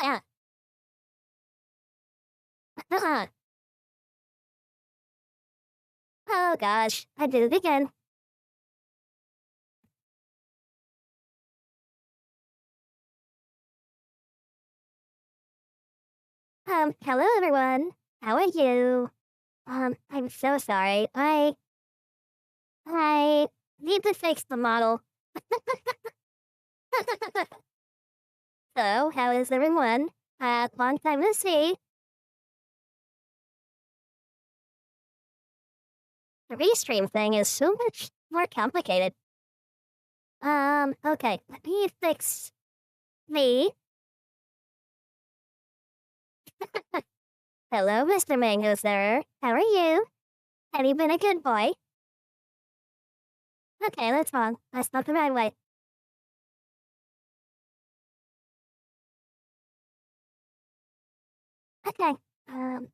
Oh gosh, I did it again. Hello everyone. How are you? I'm so sorry. I need to fix the model. So, how is everyone? Long time no see. The restream thing is so much more complicated. Okay, let me fix me. Hello, Mr. Mango Sir. How are you? Have you been a good boy? Okay, that's wrong. That's not the right way. Okay, um,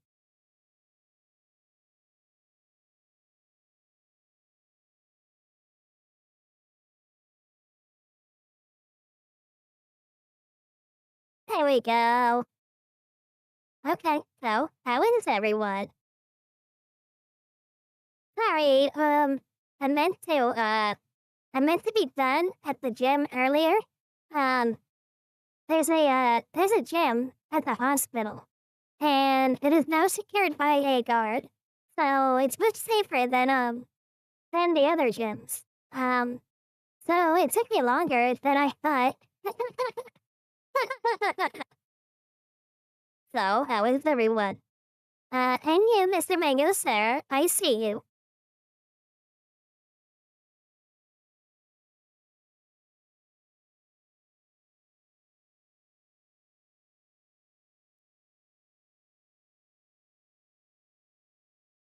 there we go. Okay, so how is everyone? Sorry, I meant to be done at the gym earlier. Um, there's a gym at the hospital, and it is now secured by a guard, so it's much safer than the other gyms. Um, so it took me longer than I thought. So how is everyone? And you, Mr. Mango, sir, I see you.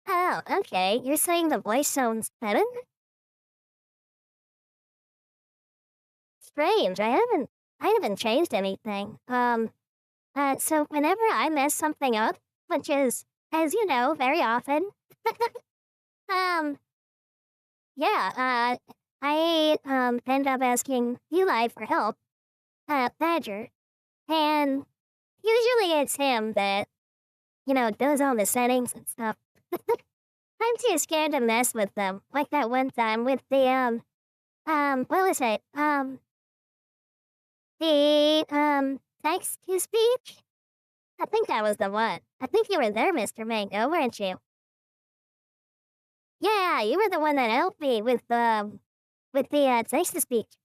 Oh, okay. You're saying the voice sounds better? Strange. I haven't changed anything. So whenever I mess something up, which is, as you know, very often, um, yeah, I end up asking Eli for help, Badger, and usually it's him that, does all the settings and stuff. I'm too scared to mess with them, like that one time with what was it? Text to speech? I think that was the one. I think you were there, Mr. Mango, weren't you? Yeah, you were the one that helped me with the text to speech.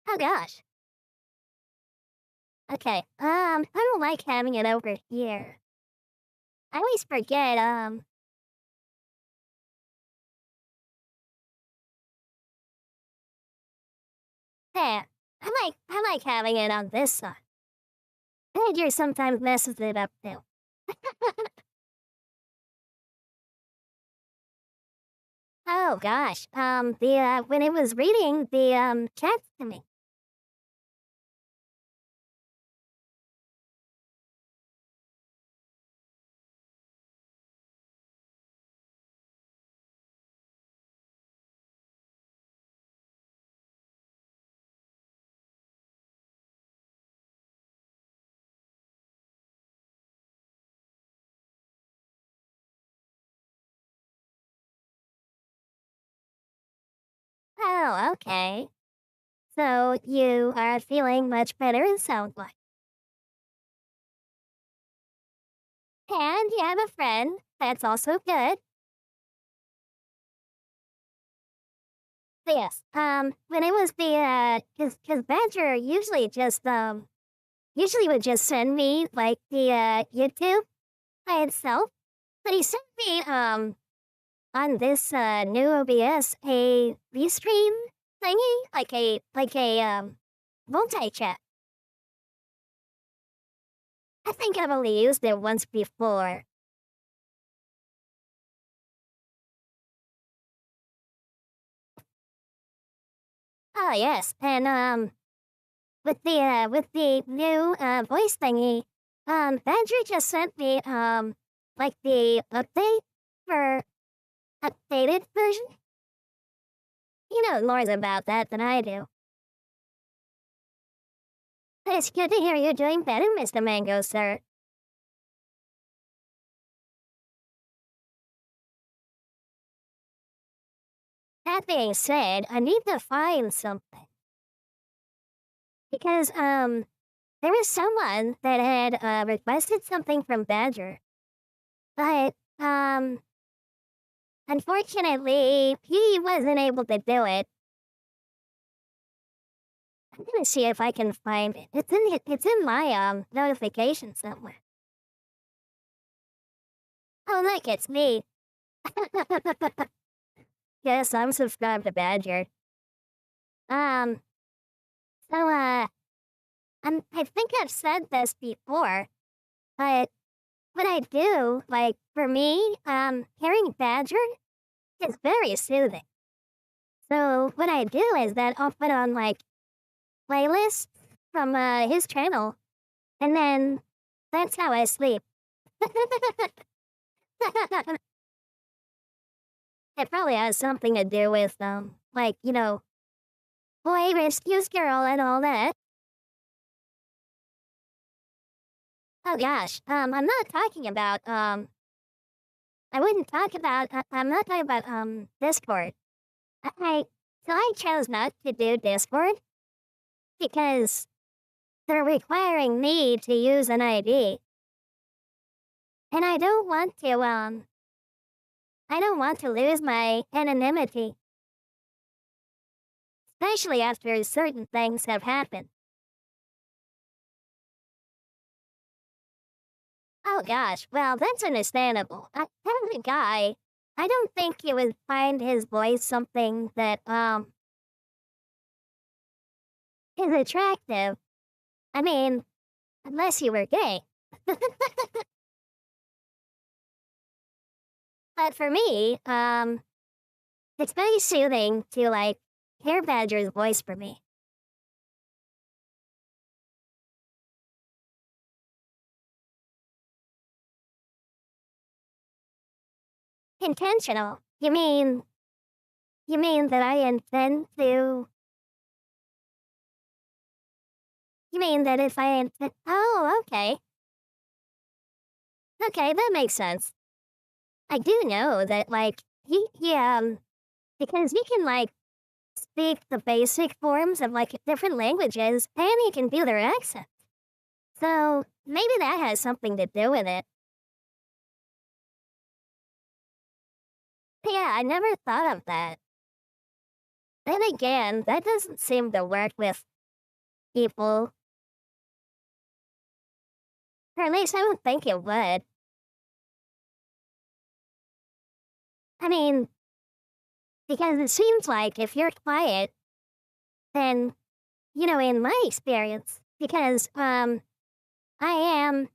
Oh gosh. Okay. I don't like having it over here. I always forget. There. I like having it on this side. Edgar sometimes messes it up too. Oh gosh. The when it was reading the chat to me. Oh, okay. So you are feeling much better, it sounds like. And you have a friend that's also good. So yes. When it was the cause Badger usually would just send me like the YouTube by itself. But he sent me on this new OBS a restream thingy, like a multi-chat. I think I've only used it once before. Oh yes, and with the new voice thingy, Badger just sent me like the update for updated version. You know more about that than I do. But it's good to hear you're doing better, Mr. Mango, sir. That being said, I need to find something. Because, there was someone that had, requested something from Badger. But, unfortunately, he wasn't able to do it. I'm gonna see if I can find it. It's in my, notification somewhere. Oh, look, it's me. Yes, I'm subscribed to Badger. Um, so, I think I've said this before, but what I do, like, for me, hearing Badger is very soothing. So what I do is that I'll put on, like, playlists from, his channel, and then that's how I sleep. It probably has something to do with, like, boy rescues girl and all that. Oh gosh, I'm not talking about, I wouldn't talk about, I'm not talking about, Discord. So I chose not to do Discord because they're requiring me to use an ID. And I don't want to lose my anonymity, especially after certain things have happened. Oh gosh, well, that's understandable. As a guy, I don't think you would find his voice something that, is attractive. I mean, unless you were gay. But for me, it's very soothing to, like, hear Badger's voice for me. Intentional? You mean that I intend to... You mean that if I intend... Oh, okay. Okay, that makes sense. I do know that, like, because he can, like, speak the basic forms of, like, different languages, and he can do their accent. So maybe that has something to do with it. Yeah, I never thought of that. Then again, that doesn't seem to work with people. Or at least I don't think it would. I mean, because it seems like if you're quiet, then, in my experience, because, I am,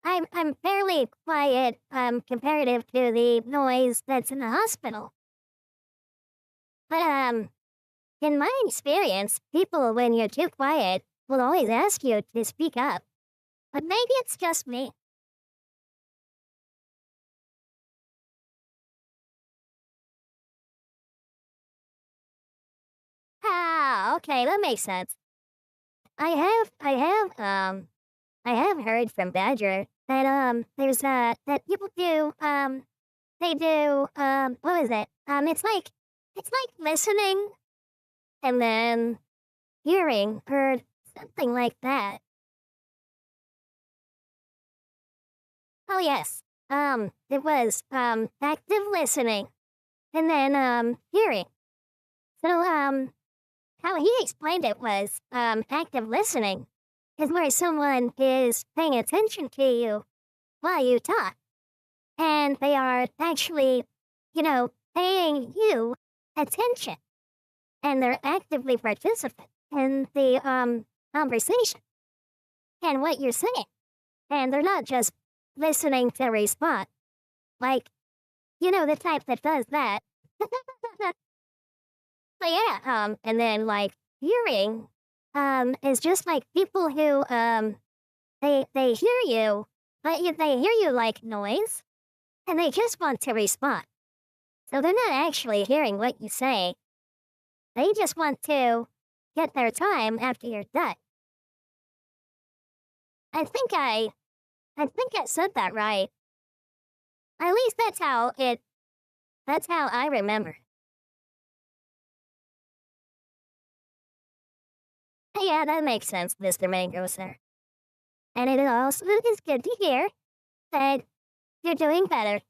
I'm fairly quiet, comparative to the noise that's in the hospital. But, in my experience, people, when you're too quiet, will always ask you to speak up. But maybe it's just me. Ah, okay, that makes sense. I have, I have, I have heard from Badger that, that people do, they do, what is it? It's like listening and then hearing or something like that. Oh, yes. It was, active listening and then, hearing. So, how he explained it was, active listening is where someone is paying attention to you while you talk. And they are actually, paying you attention. And they're actively participating in the, conversation and what you're saying. And they're not just listening to respond. Like, the type that does that. But yeah, and then, like, hearing, is just like people who, they hear you, but they hear you like noise, and they just want to respond. So they're not actually hearing what you say. They just want to get their time after you're done. I think I said that right. At least that's how I remember. Yeah, that makes sense, Mr. Mango, sir. And it also is good to hear that you're doing better.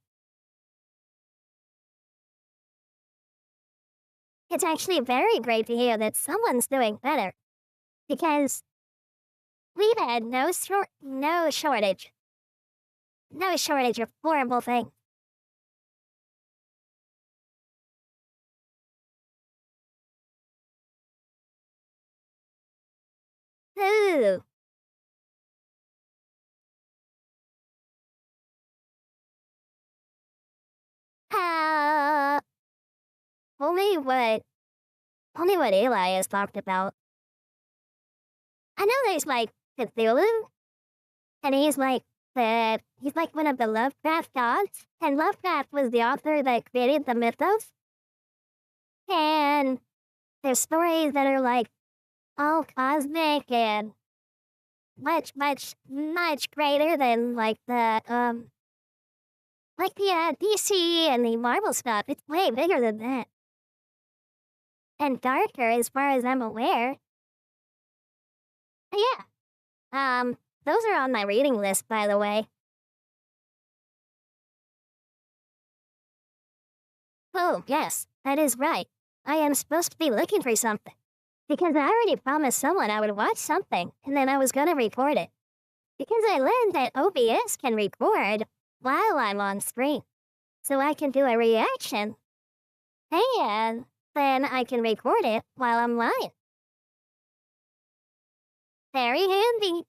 It's actually very great to hear that someone's doing better because we've had no shortage of horrible things. Ooh, uh, only what only what Eli has talked about. I know there's like Cthulhu, and he's like one of the Lovecraft gods, and Lovecraft was the author that created the mythos. And there's stories that are like all cosmic and much greater than like the DC and the Marvel stuff. It's way bigger than that. And darker as far as I'm aware. Yeah. Those are on my reading list, by the way. Oh, yes, that is right. I am supposed to be looking for something. Because I already promised someone I would watch something, and then I was gonna record it. Because I learned that OBS can record while I'm on screen. So I can do a reaction, and then I can record it while I'm live. Very handy.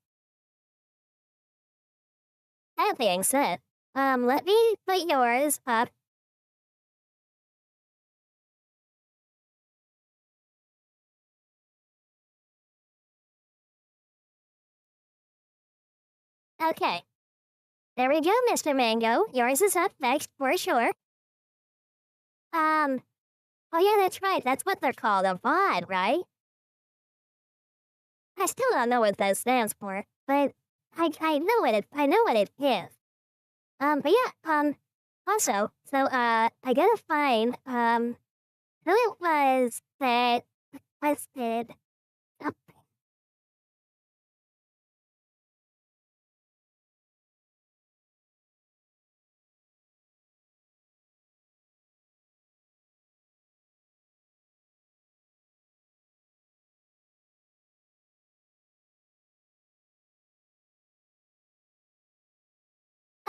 That being said, let me put yours up. Okay. There we go, Mr. Mango. Yours is up next for sure. Oh yeah, that's right. That's what they're called, a VOD, right? I still don't know what that stands for, but I know what it is. But yeah, also, so I gotta find who it was that requested something.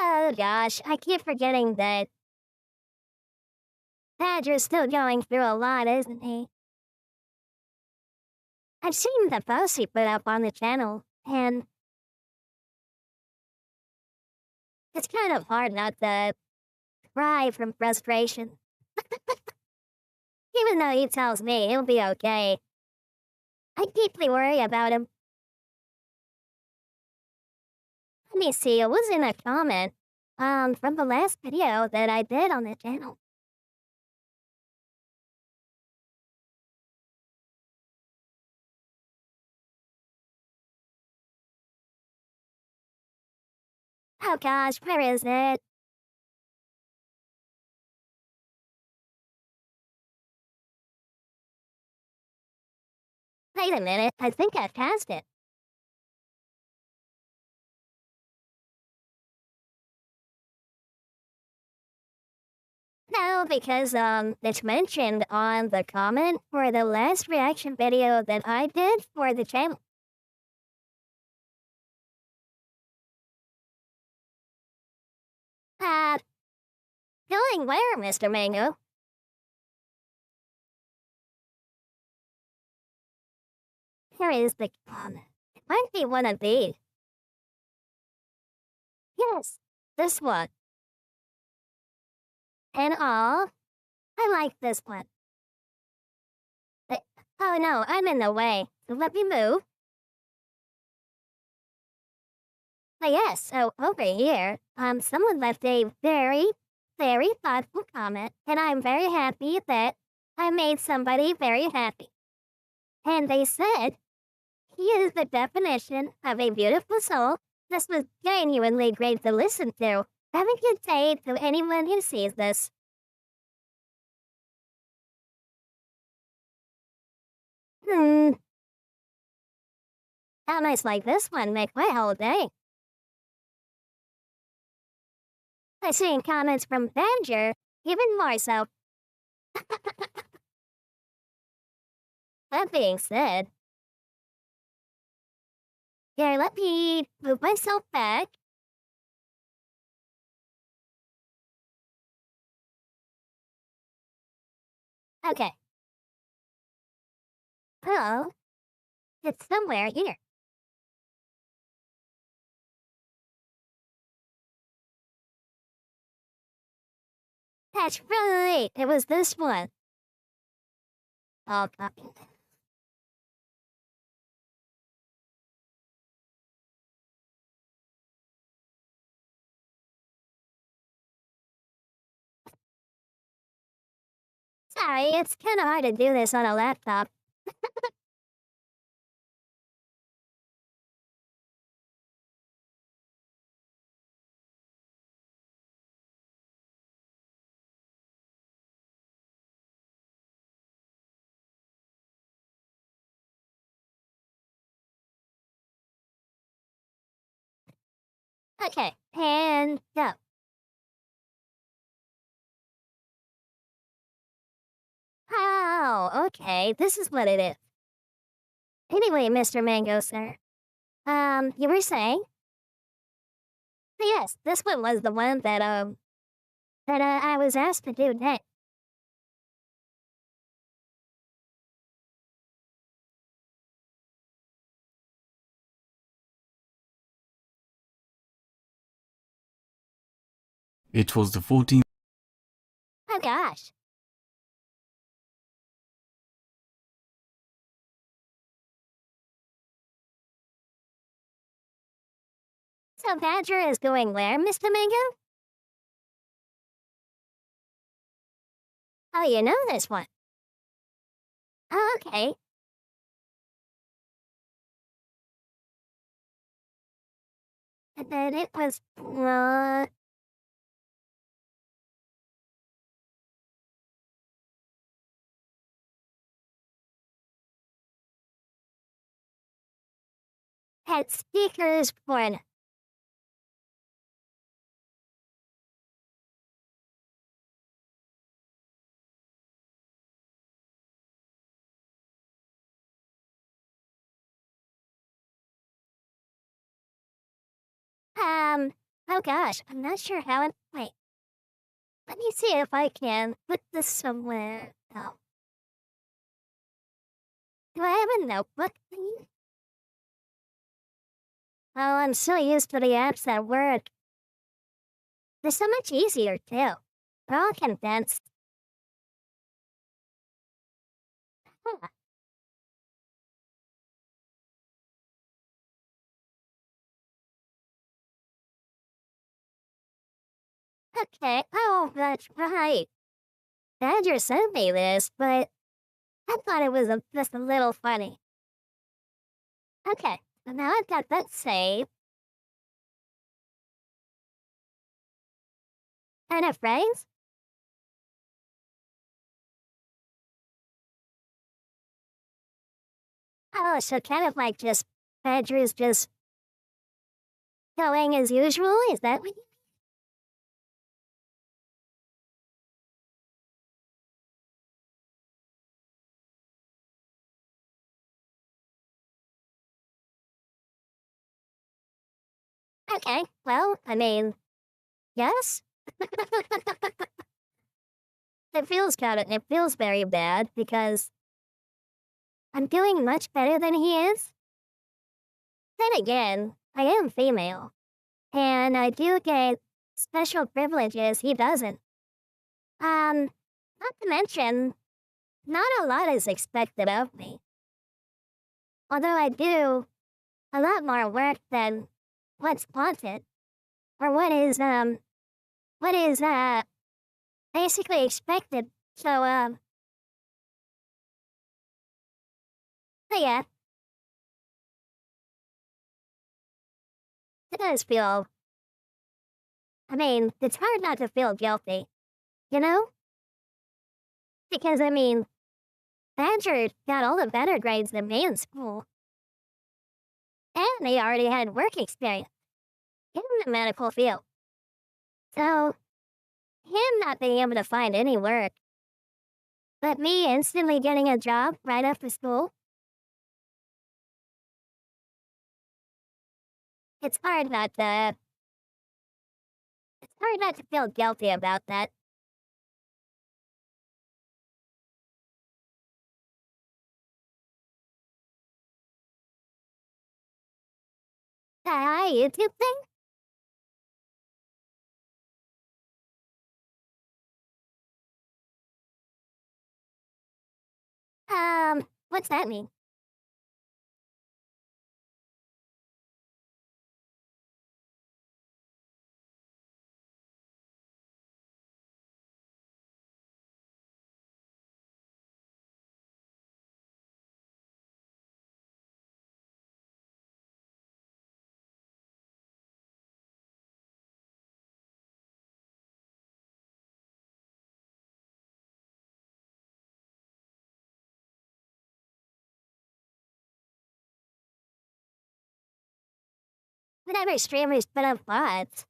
Oh gosh, I keep forgetting that Badger's still going through a lot, isn't he? I've seen the posts he put up on the channel, and it's kind of hard not to cry from frustration. Even though he tells me he'll be okay. I deeply worry about him. Let me see, it was in a comment from the last video that I did on the channel. Oh gosh, where is it? Wait a minute, I think I passed it. No, because it's mentioned on the comment for the last reaction video that I did for the channel. Uh, going where, Mr. Mango? Here is the comment. It might be one of these. Yes, this one. And all, I like this one. Oh no, I'm in the way, so let me move. But yes, so over here, someone left a very thoughtful comment, and I'm very happy that I made somebody very happy. And they said he is the definition of a beautiful soul. This was genuinely great to listen to. Have a good day to anyone who sees this. Hmm. Comments like this one make my whole day. I seen comments from Badger, even more so. That being said, here, let me move myself back. Okay. Oh, it's somewhere here. That's right. It was this one. Oh, copy. Sorry, it's kind of hard to do this on a laptop. Okay, and go. Oh, okay, this is what it is. Anyway, Mr. Mango, sir. You were saying? Yes, this one was the one that I was asked to do next. It was the 14th. Oh gosh. So Badger is going where, Mr. Mango? Oh, you know this one. Oh, okay. And then it was, had speakers for. Oh gosh, I'm not sure how it. Wait, let me see if I can put this somewhere. Oh. Do I have a notebook thingy? Oh, I'm so used to the apps that work. They're so much easier too. They're all condensed. Huh. Okay, oh, that's right. Badger sent me this, but I thought it was just a little funny. Okay, so now I've got that saved. And a phrase? Oh, so kind of like just Badger's just going as usual? Is that what you Okay, well, I mean, yes. It feels very bad because I'm doing much better than he is. Then again, I am female, and I do get special privileges he doesn't. Not to mention, not a lot is expected of me. Although I do a lot more work than what's wanted, or what is basically expected. So, But yeah, it does feel, I mean, it's hard not to feel guilty, you know? Because, I mean, Badger got all the better grades than me in school. And he already had work experience in the medical field. So, him not being able to find any work, but me instantly getting a job right after school, it's hard not to, it's hard not to feel guilty about that. Hi, YouTube thing? What's that mean? Whenever streamers put up bots,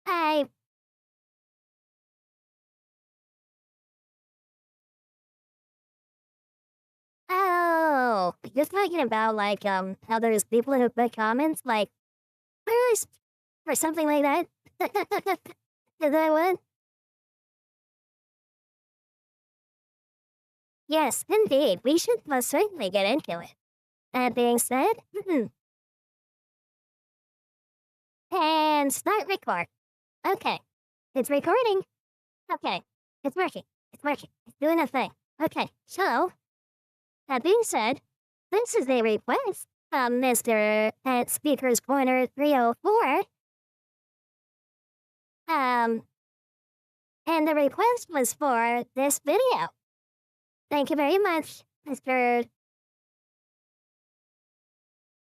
I, oh, you're talking about, like, how there's people who put comments, like, first, or something like that? Is that what? Yes, indeed. We should most certainly get into it. That being said, and start record. Okay. It's recording. Okay. It's working. It's working. It's doing a thing. Okay. So, that being said, this is a request from Mr. at Speaker's Corner 304. And the request was for this video. Thank you very much, Mr.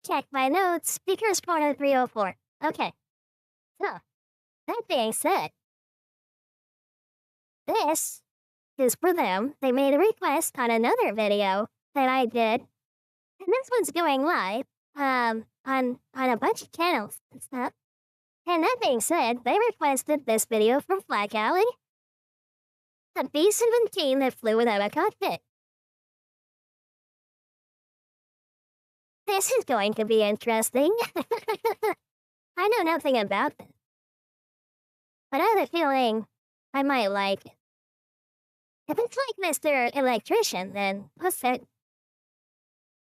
Check my notes, Speaker's Corner 304. Okay. So, that being said, this is for them. They made a request on another video that I did. And this one's going live on a bunch of channels and stuff. And that being said, they requested this video from Black Alley, the B-17 that flew without a cockpit. This is going to be interesting. I know nothing about this, but I have a feeling I might like it. If it's like Mr. Electrician, then what's that?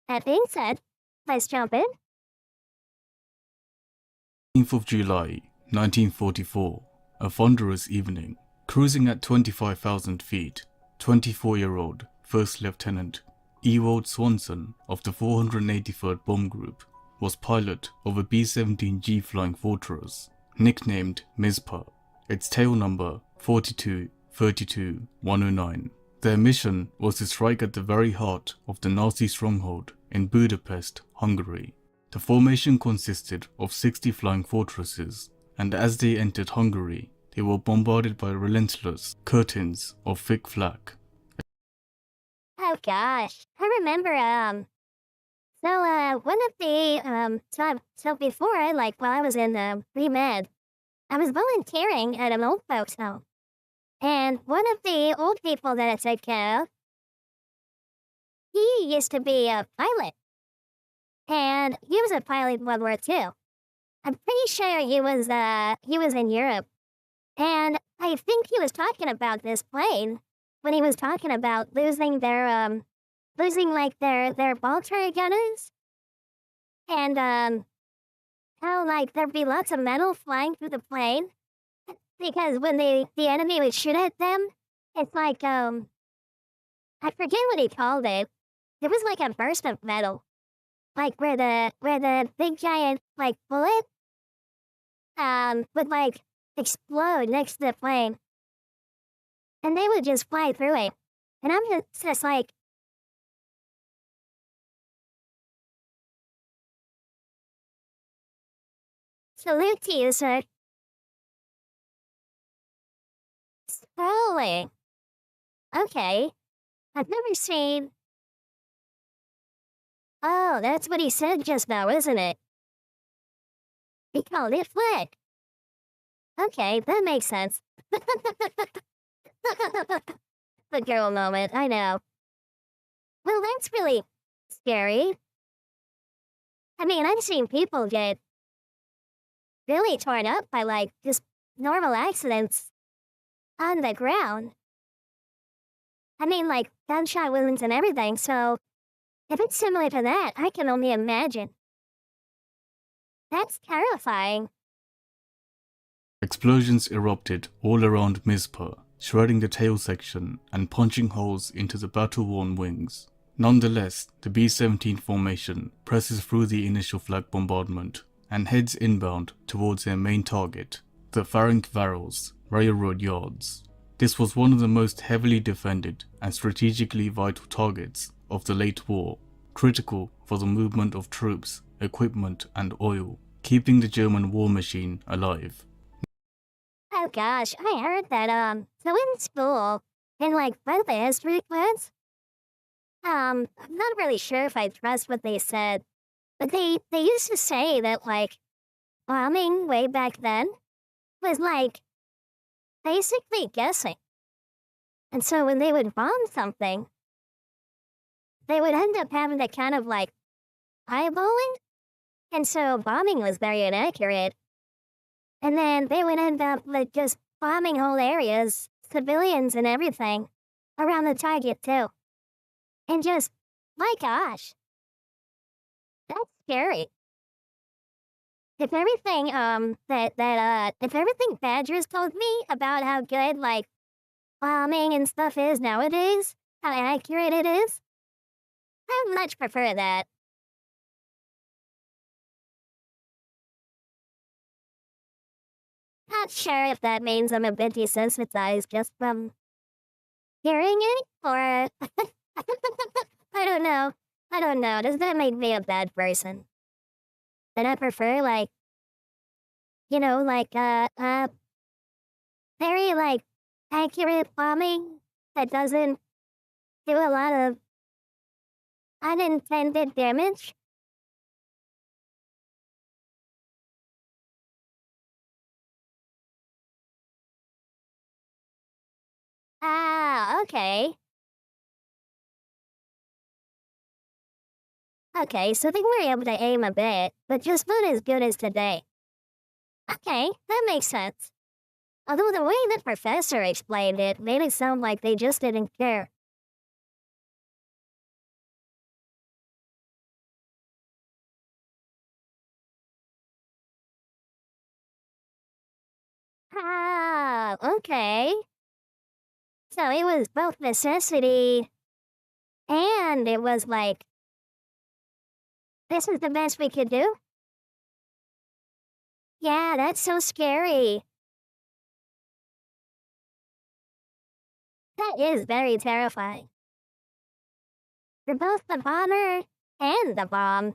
That being said, let's jump in. 18th of July, 1944, a thunderous evening. Cruising at 25,000 feet, 24-year-old First Lieutenant Ewald Swanson of the 483rd Bomb Group was pilot of a B-17G Flying Fortress, nicknamed Mizpah, its tail number 42-32-109. Their mission was to strike at the very heart of the Nazi stronghold in Budapest, Hungary. The formation consisted of 60 flying fortresses, and as they entered Hungary, they were bombarded by relentless curtains of thick flak. Oh gosh, I remember, one of the, so before, while I was in, pre-med, I was volunteering at an old folks home. And one of the old people that I took care of, he used to be a pilot. And he was a pilot in World War II. I'm pretty sure he was in Europe. And I think he was talking about this plane when he was talking about losing their ball turret gunners. And, how, there'd be lots of metal flying through the plane. Because when the enemy would shoot at them, it's I forget what he called it. It was like a burst of metal. Where the big giant, bullet, would, explode next to the plane. And they would just fly through it. And I'm just like, salute to you, sir. Scrolling. Okay. I've never seen. Oh, that's what he said just now, isn't it? He called it flick. Okay, that makes sense. The girl moment, I know. Well, that's really scary. I mean, I've seen people get really torn up by like just normal accidents on the ground. I mean, like gunshot wounds and everything, so if it's similar to that, I can only imagine. That's terrifying. Explosions erupted all around Mizpah, shredding the tail section and punching holes into the battle-worn wings. Nonetheless, the B-17 formation presses through the initial flag bombardment and heads inbound towards their main target, the Ferencváros railroad yards. This was one of the most heavily defended and strategically vital targets of the late war, critical for the movement of troops, equipment and oil, keeping the German war machine alive. Oh gosh, I heard that, so in school, in like both the history class, I'm not really sure if I trust what they said, but they used to say that like bombing way back then was like basically guessing. And so when they would bomb something, they would end up having to kind of like eyeballing. And so bombing was very inaccurate. And then they would end up like just bombing whole areas, civilians and everything, around the target too. And just, my gosh, that's scary. If everything if everything Badgers told me about how good like bombing and stuff is nowadays, how accurate it is, I would much prefer that. Not sure if that means I'm a bit desensitized just from hearing it, or I don't know. I don't know. Does that make me a bad person? Then I prefer like, very like accurate bombing that doesn't do a lot of unintended damage. Ah, okay. Okay, so they were able to aim a bit, but just not as good as today. Okay, that makes sense. Although the way the professor explained it made it sound like they just didn't care. Ah, okay. So it was both necessity and it was like, this is the best we could do? Yeah, that's so scary. That is very terrifying. For both the bomber and the bomb.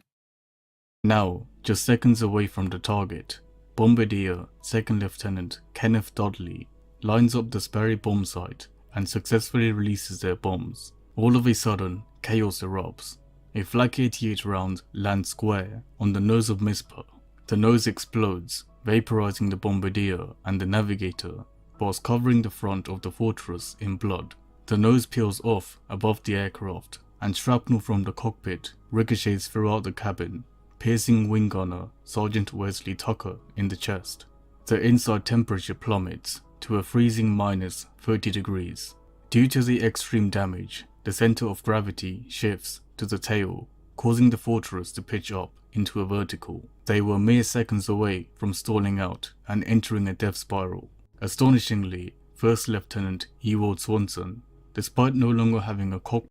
Now, just seconds away from the target, Bombardier 2nd Lieutenant Kenneth Dudley lines up the Sperry bomb site and successfully releases their bombs. All of a sudden, chaos erupts. A Flak 88 round lands square on the nose of Mizpah. The nose explodes, vaporizing the Bombardier and the navigator, whilst covering the front of the fortress in blood. The nose peels off above the aircraft, and shrapnel from the cockpit ricochets throughout the cabin, piercing wing gunner Sergeant Wesley Tucker in the chest. The inside temperature plummets to a freezing minus 30 degrees. Due to the extreme damage, the center of gravity shifts to the tail, causing the fortress to pitch up into a vertical. They were mere seconds away from stalling out and entering a death spiral. Astonishingly, First Lieutenant Ewald Swanson, despite no longer having a cockpit,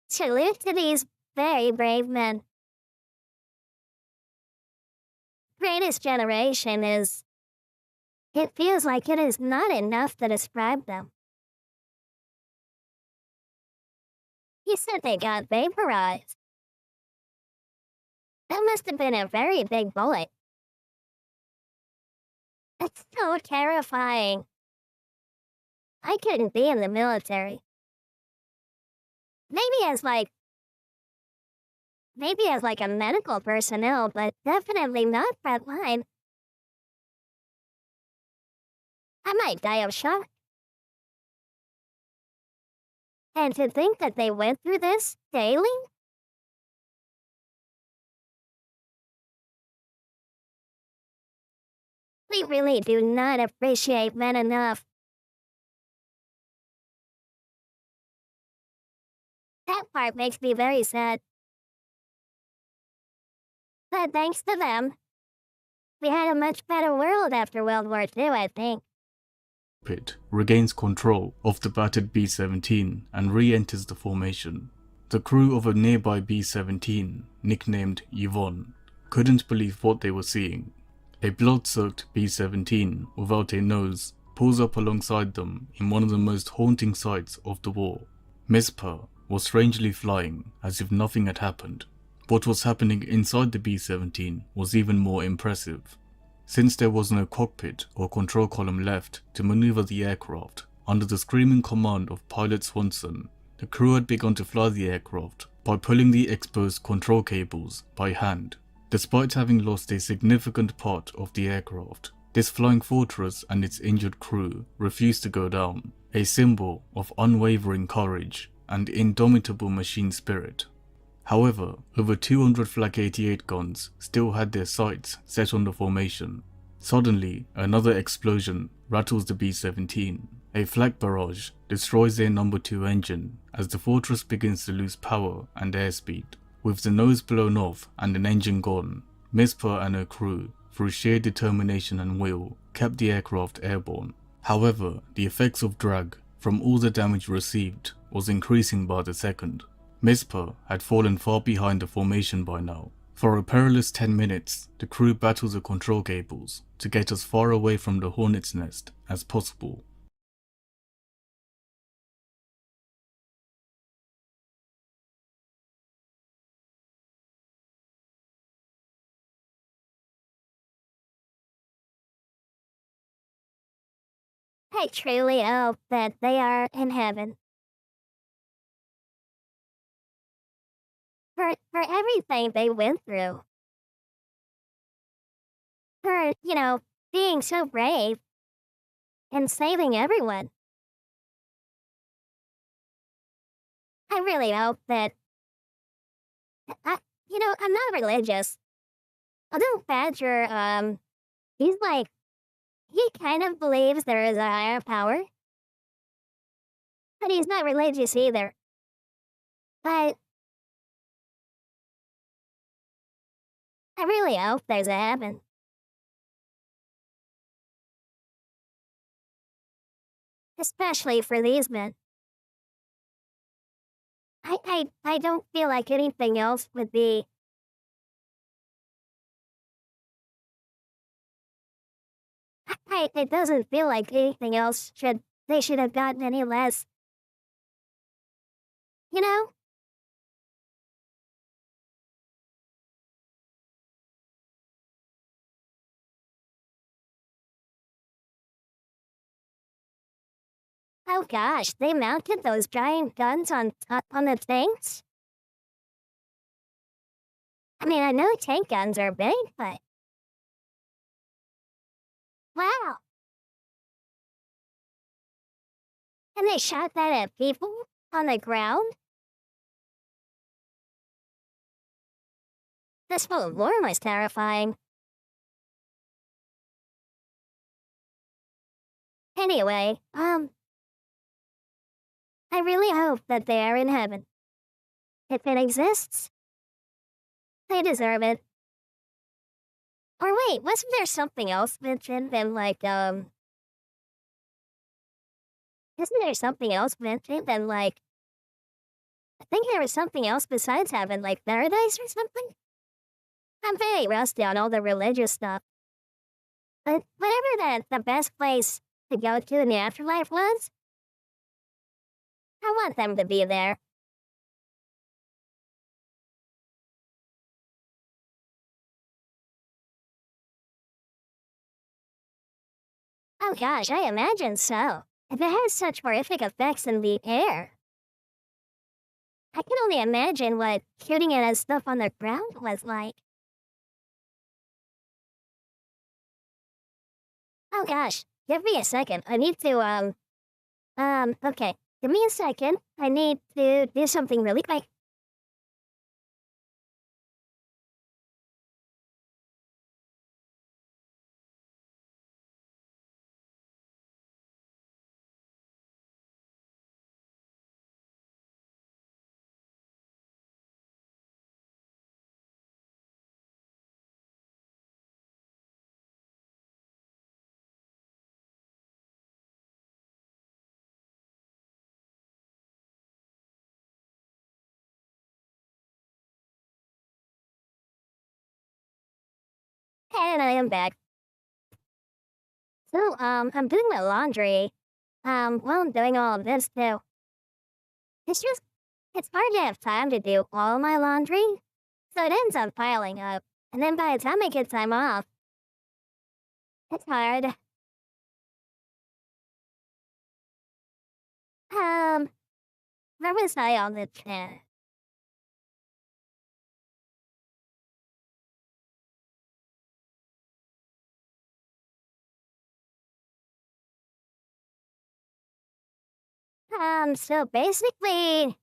Salute to these very brave men. Greatest generation is. It feels like it is not enough to describe them. He said they got vaporized. That must have been a very big bullet. It's so terrifying. I couldn't be in the military. Maybe as like a medical personnel, but definitely not frontline. I might die of shock. And to think that they went through this daily? We really do not appreciate men enough. That part makes me very sad. But thanks to them, we had a much better world after World War II, I think. Cockpit regains control of the battered B-17 and re-enters the formation. The crew of a nearby B-17, nicknamed Yvonne, couldn't believe what they were seeing. A blood-soaked B-17 without a nose pulls up alongside them in one of the most haunting sights of the war. Mizpah was strangely flying as if nothing had happened. What was happening inside the B-17 was even more impressive. Since there was no cockpit or control column left to maneuver the aircraft, under the screaming command of Pilot Swanson, the crew had begun to fly the aircraft by pulling the exposed control cables by hand. Despite having lost a significant part of the aircraft, this flying fortress and its injured crew refused to go down, a symbol of unwavering courage and indomitable machine spirit. However, over 200 Flak 88 guns still had their sights set on the formation. Suddenly, another explosion rattles the B-17. A flak barrage destroys their number 2 engine as the fortress begins to lose power and airspeed. With the nose blown off and an engine gone, Mizpah and her crew, through sheer determination and will, kept the aircraft airborne. However, the effects of drag from all the damage received was increasing by the second. Mizpah had fallen far behind the formation by now. For a perilous 10 minutes, the crew battled the control cables to get as far away from the hornet's nest as possible. I truly hope that they are in heaven. For everything they went through. For, being so brave and saving everyone. I really hope that I'm not religious. Although Badger, he kind of believes there is a higher power. But he's not religious either. But I really hope there's a heaven. Especially for these men. I don't feel like anything else would be. It doesn't feel like anything else they should have gotten any less. You know? Oh gosh, they mounted those giant guns on the tanks? I mean, I know tank guns are big, but... Wow! And they shot that at people on the ground? This whole war was terrifying. Anyway, I really hope that they are in heaven. If it exists, they deserve it. Or wait, wasn't there something else mentioned than isn't there something else mentioned than I think there was something else besides heaven, like paradise or something. I'm very rusty on all the religious stuff. But whatever the best place to go to in the afterlife was, I want them to be there. Oh gosh, I imagine so. If it has such horrific effects in the air, I can only imagine what shooting it at stuff on the ground was like. Oh gosh, give me a second. I need to, okay. Give me a second. I need to do something really quick. And I am back. So, I'm doing my laundry. While I'm doing all of this too. It's just, it's hard to have time to do all my laundry. So it ends up piling up. And then by the time I get time off, it's hard. Um, where was I on the chat? So basically,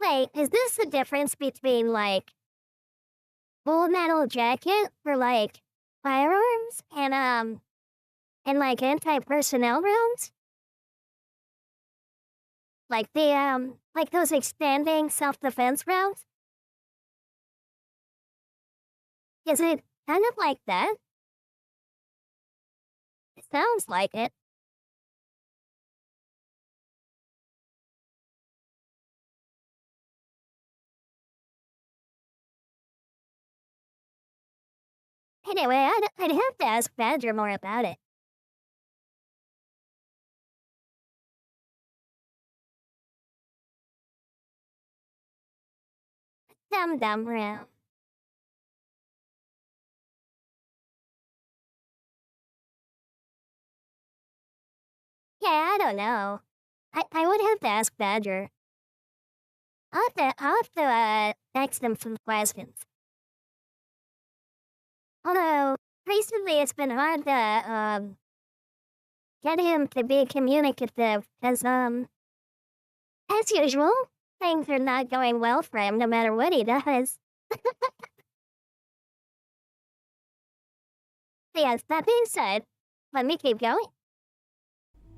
wait, is this the difference between like full metal jacket for like firearms and like anti-personnel rounds? Like like those extending self-defense rounds? Is it kind of like that? It sounds like it. Anyway, I'd have to ask Badger more about it. Dum round. Yeah, I don't know. I would have to ask Badger. I'll have to text him some questions. Although, recently it's been hard to, get him to be communicative, because, as usual, things are not going well for him no matter what he does. Yes, that being said, let me keep going.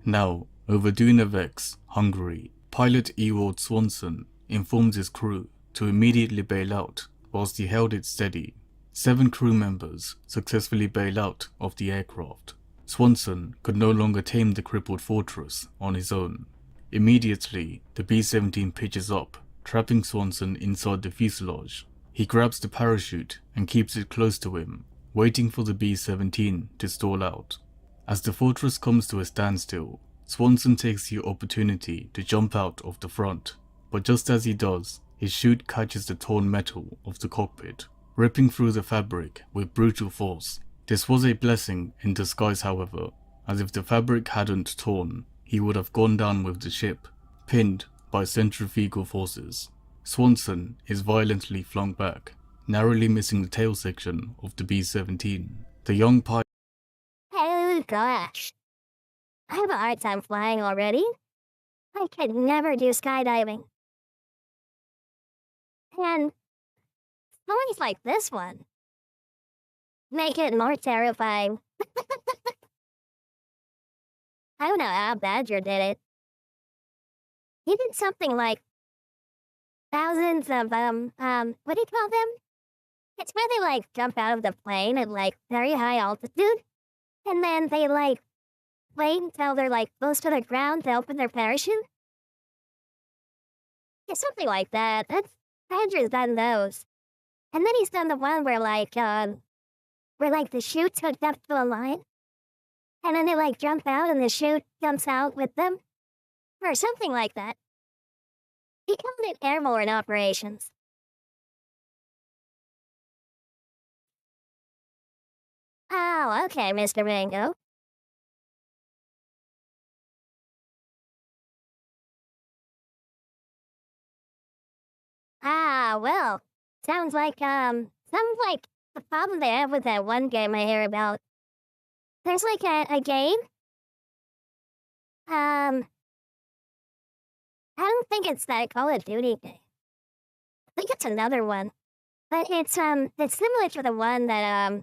Now, over Dunavek's, Hungary, pilot Ewald Swanson informed his crew to immediately bail out whilst he held it steady. 7 crew members successfully bail out of the aircraft. Swanson could no longer tame the crippled fortress on his own. Immediately, the B-17 pitches up, trapping Swanson inside the fuselage. He grabs the parachute and keeps it close to him, waiting for the B-17 to stall out. As the fortress comes to a standstill, Swanson takes the opportunity to jump out of the front, but just as he does, his chute catches the torn metal of the cockpit, ripping through the fabric with brutal force. This was a blessing in disguise, however, as if the fabric hadn't torn, he would have gone down with the ship, pinned by centrifugal forces. Swanson is violently flung back, narrowly missing the tail section of the B-17. The young pilot Oh gosh. I have a hard time flying already. I could never do skydiving. And stories like this one make it more terrifying. I don't know how Badger did it. He did something like thousands of, what do you call them? It's where they, like, jump out of the plane at, like, very high altitude. And then they, like, wait until they're like close to the ground to open their parachute? Yeah, something like that. Badger's done those. And then he's done the one where like the chute's hooked up to a line, and then they like jump out and the chute jumps out with them, or something like that. He called it airborne operations. Oh, okay, Mr. Mango. Ah, well, sounds like the problem they have with that one game I hear about. There's like a game. Um, I don't think it's that Call of Duty game. I think it's another one, but it's similar to the one that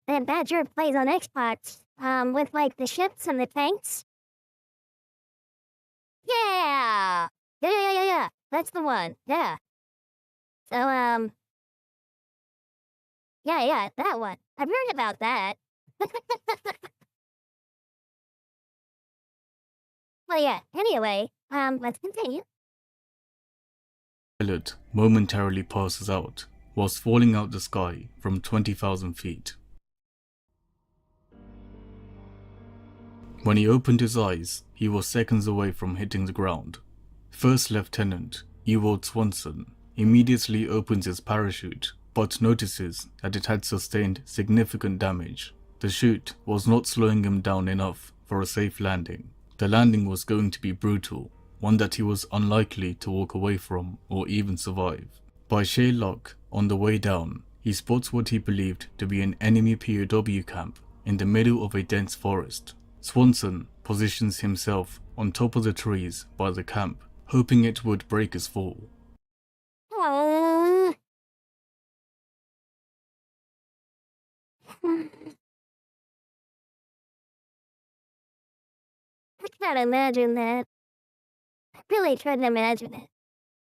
Badger plays on Xbox. With like the ships and the tanks. Yeah, yeah. That's the one. Yeah. So yeah, that one. I've heard about that. Well, yeah. Anyway, let's continue. Pilot momentarily passes out whilst falling out the sky from 20,000 feet. When he opened his eyes, he was seconds away from hitting the ground. First Lieutenant Ewald Swanson immediately opens his parachute, but notices that it had sustained significant damage. The chute was not slowing him down enough for a safe landing. The landing was going to be brutal, one that he was unlikely to walk away from or even survive. By sheer luck, on the way down, he spots what he believed to be an enemy POW camp in the middle of a dense forest. Swanson positions himself on top of the trees by the camp, hoping it would break his fall. Oh. I can't imagine that. I really couldn't imagine it.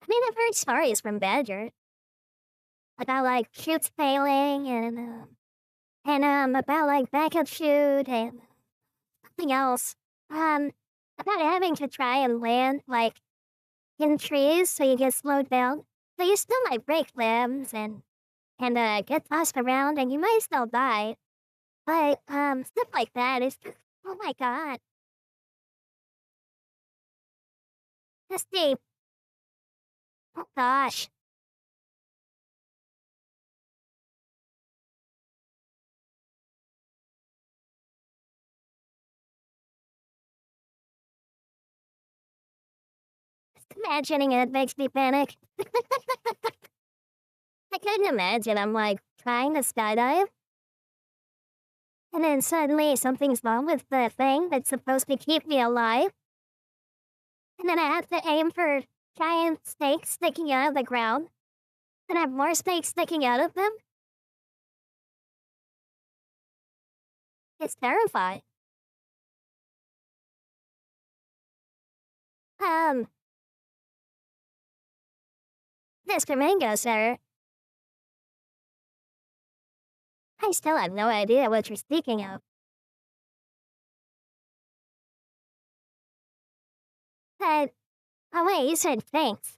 I mean, I've heard stories from Badger about like shoots failing and about like backup shoot and something else. About having to try and land like in trees so you get slowed down, but you still might break limbs and get tossed around and you might still die. But stuff like that is just, oh my god, that's deep. Oh gosh. Just imagining it makes me panic. I couldn't imagine I'm like trying to skydive. And then suddenly something's wrong with the thing that's supposed to keep me alive. And then I have to aim for giant snakes sticking out of the ground. And have more snakes sticking out of them. It's terrifying. Mr. Mango, sir. I still have no idea what you're speaking of. But, oh wait, you said thanks.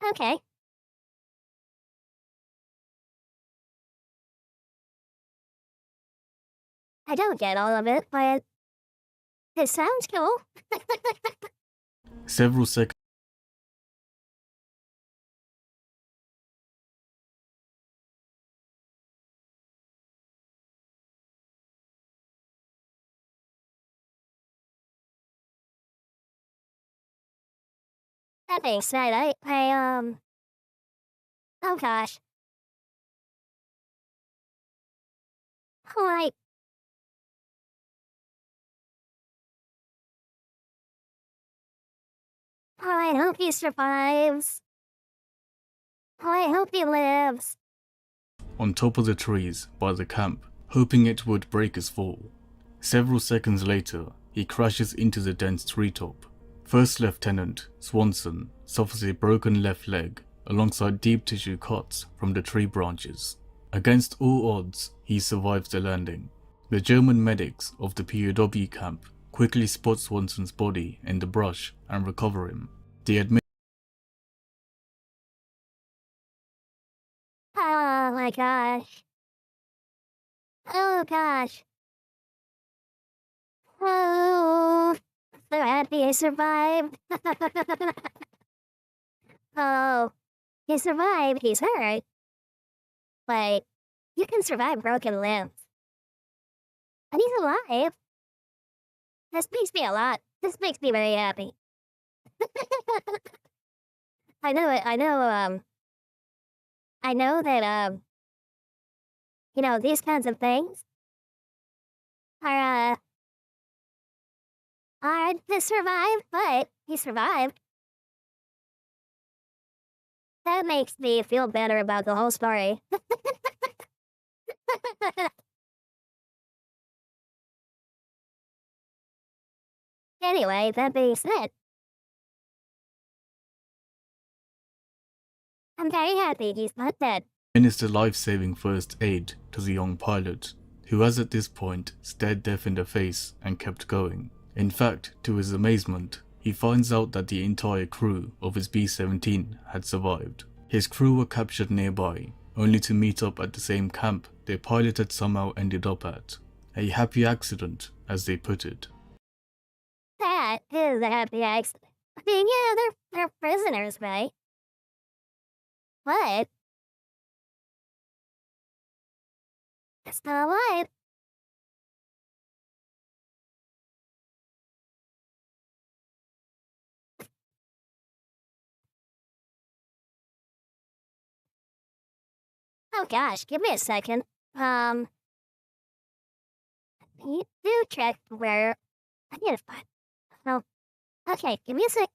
Okay. I don't get all of it, but it sounds cool. Several seconds That being said, oh gosh. Oh, I hope he survives. Oh, I hope he lives. on top of the trees by the camp, hoping it would break his fall. Several seconds later, he crashes into the dense treetop. First Lieutenant Swanson suffers a broken left leg alongside deep tissue cuts from the tree branches. Against all odds, he survives the landing. The German medics of the POW camp quickly spot Swanson's body in the brush and recover him. They admit Oh my gosh. Oh gosh. Oh, so happy I survived. Oh, he survived. He's hurt. Like, you can survive broken limbs. And he's alive. This makes me a lot. This makes me very happy. I know it. I know that, these kinds of things are hard to survive, but he survived. That makes me feel better about the whole story. Anyway, that being said, I'm very happy he's not dead. Minister life-saving first aid to the young pilot, who has at this point stared death in the face and kept going. In fact, to his amazement, he finds out that the entire crew of his B-17 had survived. His crew were captured nearby, only to meet up at the same camp their pilot had somehow ended up at. A happy accident, as they put it. That is a happy accident. I mean, yeah, they're prisoners, right? But they're still alive. Oh gosh, give me a second. You do check where I need to find. Oh, okay, give me a sec.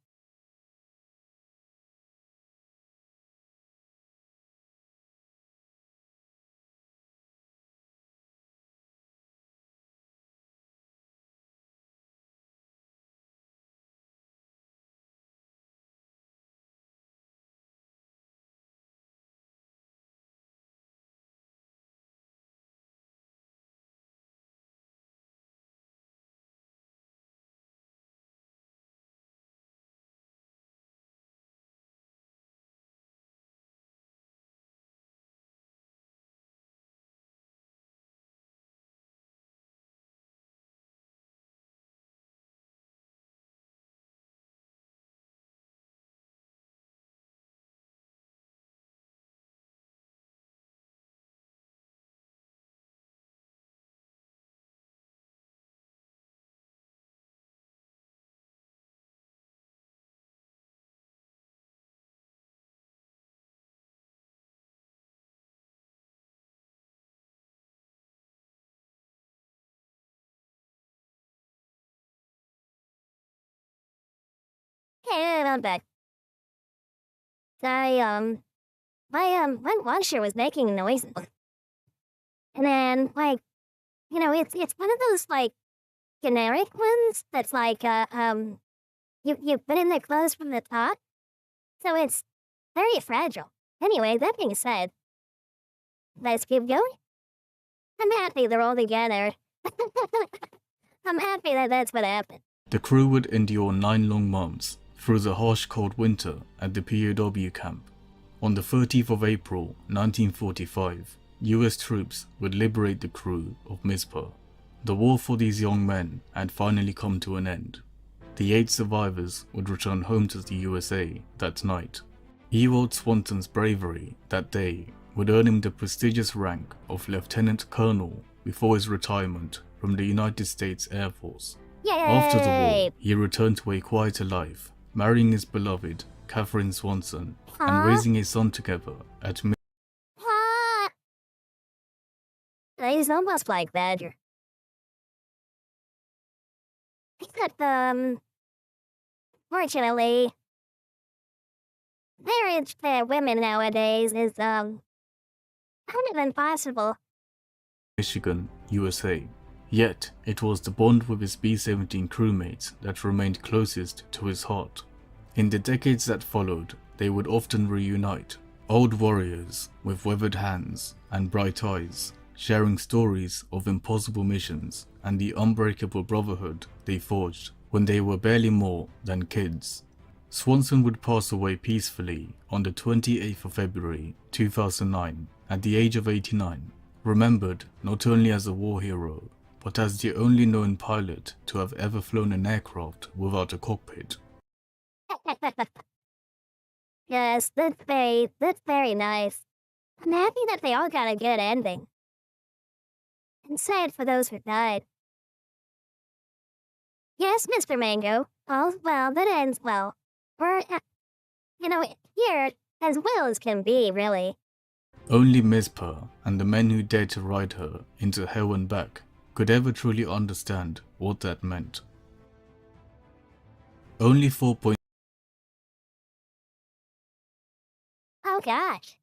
Hey, I'm back. Sorry, my washer was making noises. And then, like, it's one of those, like, generic ones that's like, you put in the clothes from the top. So it's very fragile. Anyway, that being said, let's keep going. I'm happy they're all together. I'm happy that that's what happened. The crew would endure 9 long months through the harsh cold winter at the POW camp. On the 30th of April 1945, US troops would liberate the crew of Mizpah. The war for these young men had finally come to an end. The 8 survivors would return home to the USA that night. Ewald Swanson's bravery that day would earn him the prestigious rank of Lieutenant Colonel before his retirement from the United States Air Force. Yay! After the war, he returned to a quieter life, marrying his beloved Catherine Swanson and raising a son together at He's almost like Badger. Except, fortunately, marriage to women nowadays is, kind of impossible. Michigan, USA. Yet, it was the bond with his B-17 crewmates that remained closest to his heart. In the decades that followed, they would often reunite, Old warriors with withered hands and bright eyes, sharing stories of impossible missions and the unbreakable brotherhood they forged when they were barely more than kids. Swanson would pass away peacefully on the 28th of February 2009 at the age of 89, remembered not only as a war hero, but as the only known pilot to have ever flown an aircraft without a cockpit. Yes, that's very nice. I'm happy that they all got a good ending. And sad for those who died. Yes, Mr. Mango, all's well that ends well. Or, here, as well as can be, really. Only Mizpah and the men who dared to ride her into hell and back could ever truly understand what that meant. Only 4. Oh gosh.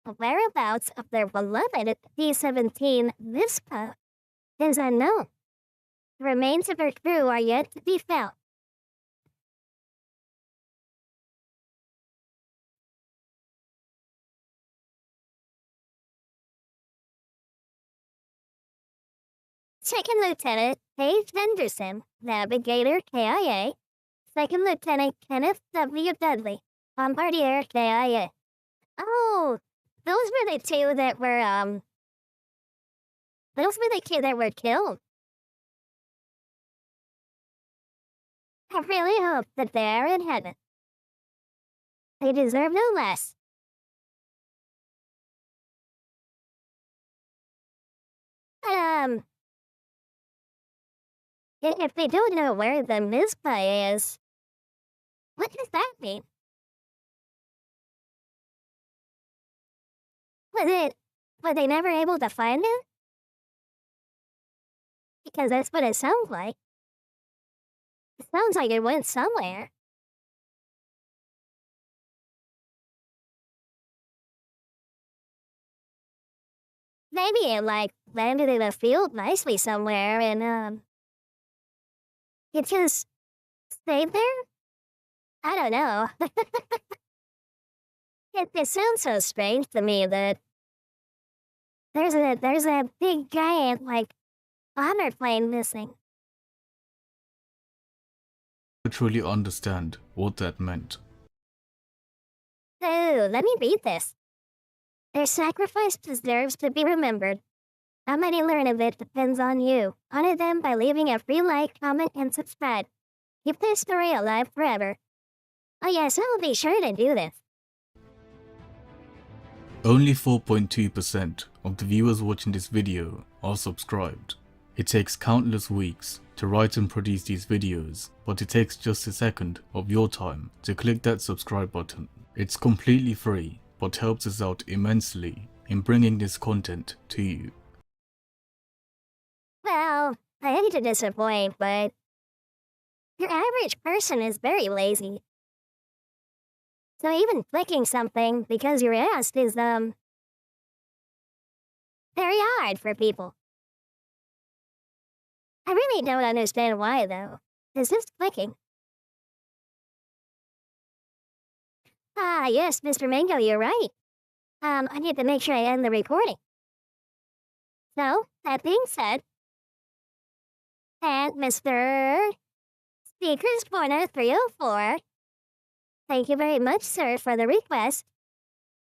The whereabouts of their beloved D-17 Vispa is unknown. The remains of her crew are yet to be found. Second Lieutenant Paige Henderson, Navigator KIA. Second Lieutenant Kenneth W. Dudley, Bombardier KIA. Oh, those were the two that were, those were the two that were killed. I really hope that they are in heaven. They deserve no less. But, if they don't know where the Mizpah is, what does that mean? Were they never able to find it? Because that's what it sounds like. It sounds like it went somewhere. Maybe it, landed in a field nicely somewhere and, it just stayed there? I don't know. It sounds so strange to me that there's a big giant, bomber plane missing. To truly understand what that meant. So, let me read this. Their sacrifice deserves to be remembered. How many learn of it depends on you. Honor them by leaving a free like, comment, and subscribe. Keep this story alive forever. Oh yes, I'll be sure to do this. Only 4.2% of the viewers watching this video are subscribed. It takes countless weeks to write and produce these videos, but it takes just a second of your time to click that subscribe button. It's completely free, but helps us out immensely in bringing this content to you. Well, I hate to disappoint, but your average person is very lazy. So even clicking something because you're asked is, very hard for people. I really don't understand why, though. It's just clicking. Ah, yes, Mr. Mango, you're right. I need to make sure I end the recording. So, that being said, and Mr. Speaker's Corner 304, thank you very much, sir, for the request.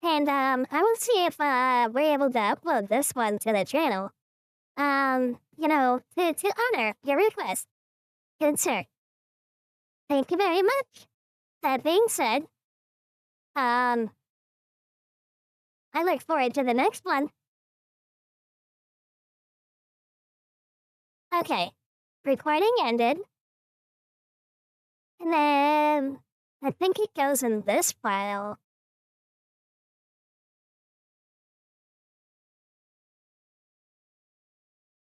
And, I will see if, we're able to upload this one to the channel. To honor your request. Good sir. Thank you very much. That being said, I look forward to the next one. Okay, recording ended. And then, I think it goes in this file.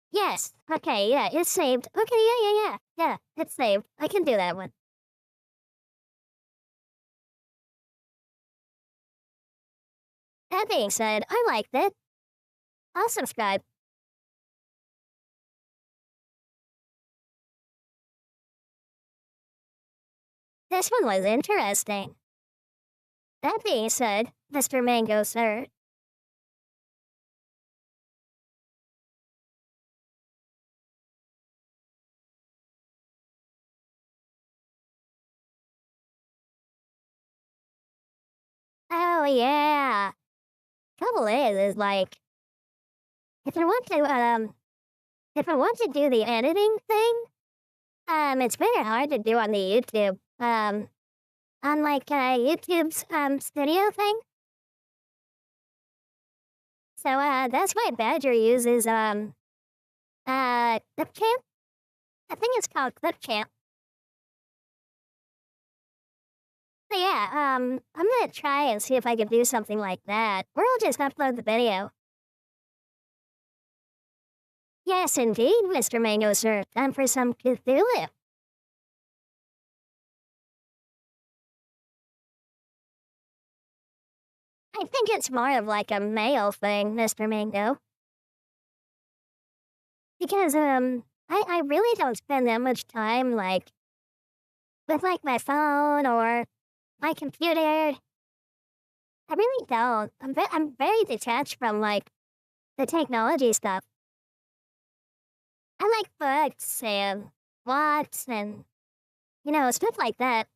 Yes, okay, yeah, it's saved. Okay, yeah, it's saved. I can do that one. That being said, I liked it. I'll subscribe. This one was interesting. That being said, Mr. Mango, sir. Oh, yeah. Trouble is like, if I want to, if I want to do the editing thing, it's very hard to do on the YouTube. On like, YouTube's, studio thing. So, that's why Badger uses, Clipchamp. I think it's called Clipchamp. So yeah, I'm gonna try and see if I can do something like that, or I'll just upload the video. Yes, indeed, Mr. Mango, sir. Time for some Cthulhu. I think it's more of like a male thing, Mr. Mango. Because, I really don't spend that much time, like, with, like, my phone or my computer. I really don't. I'm very detached from, like, the technology stuff. I like books and walks and, stuff like that.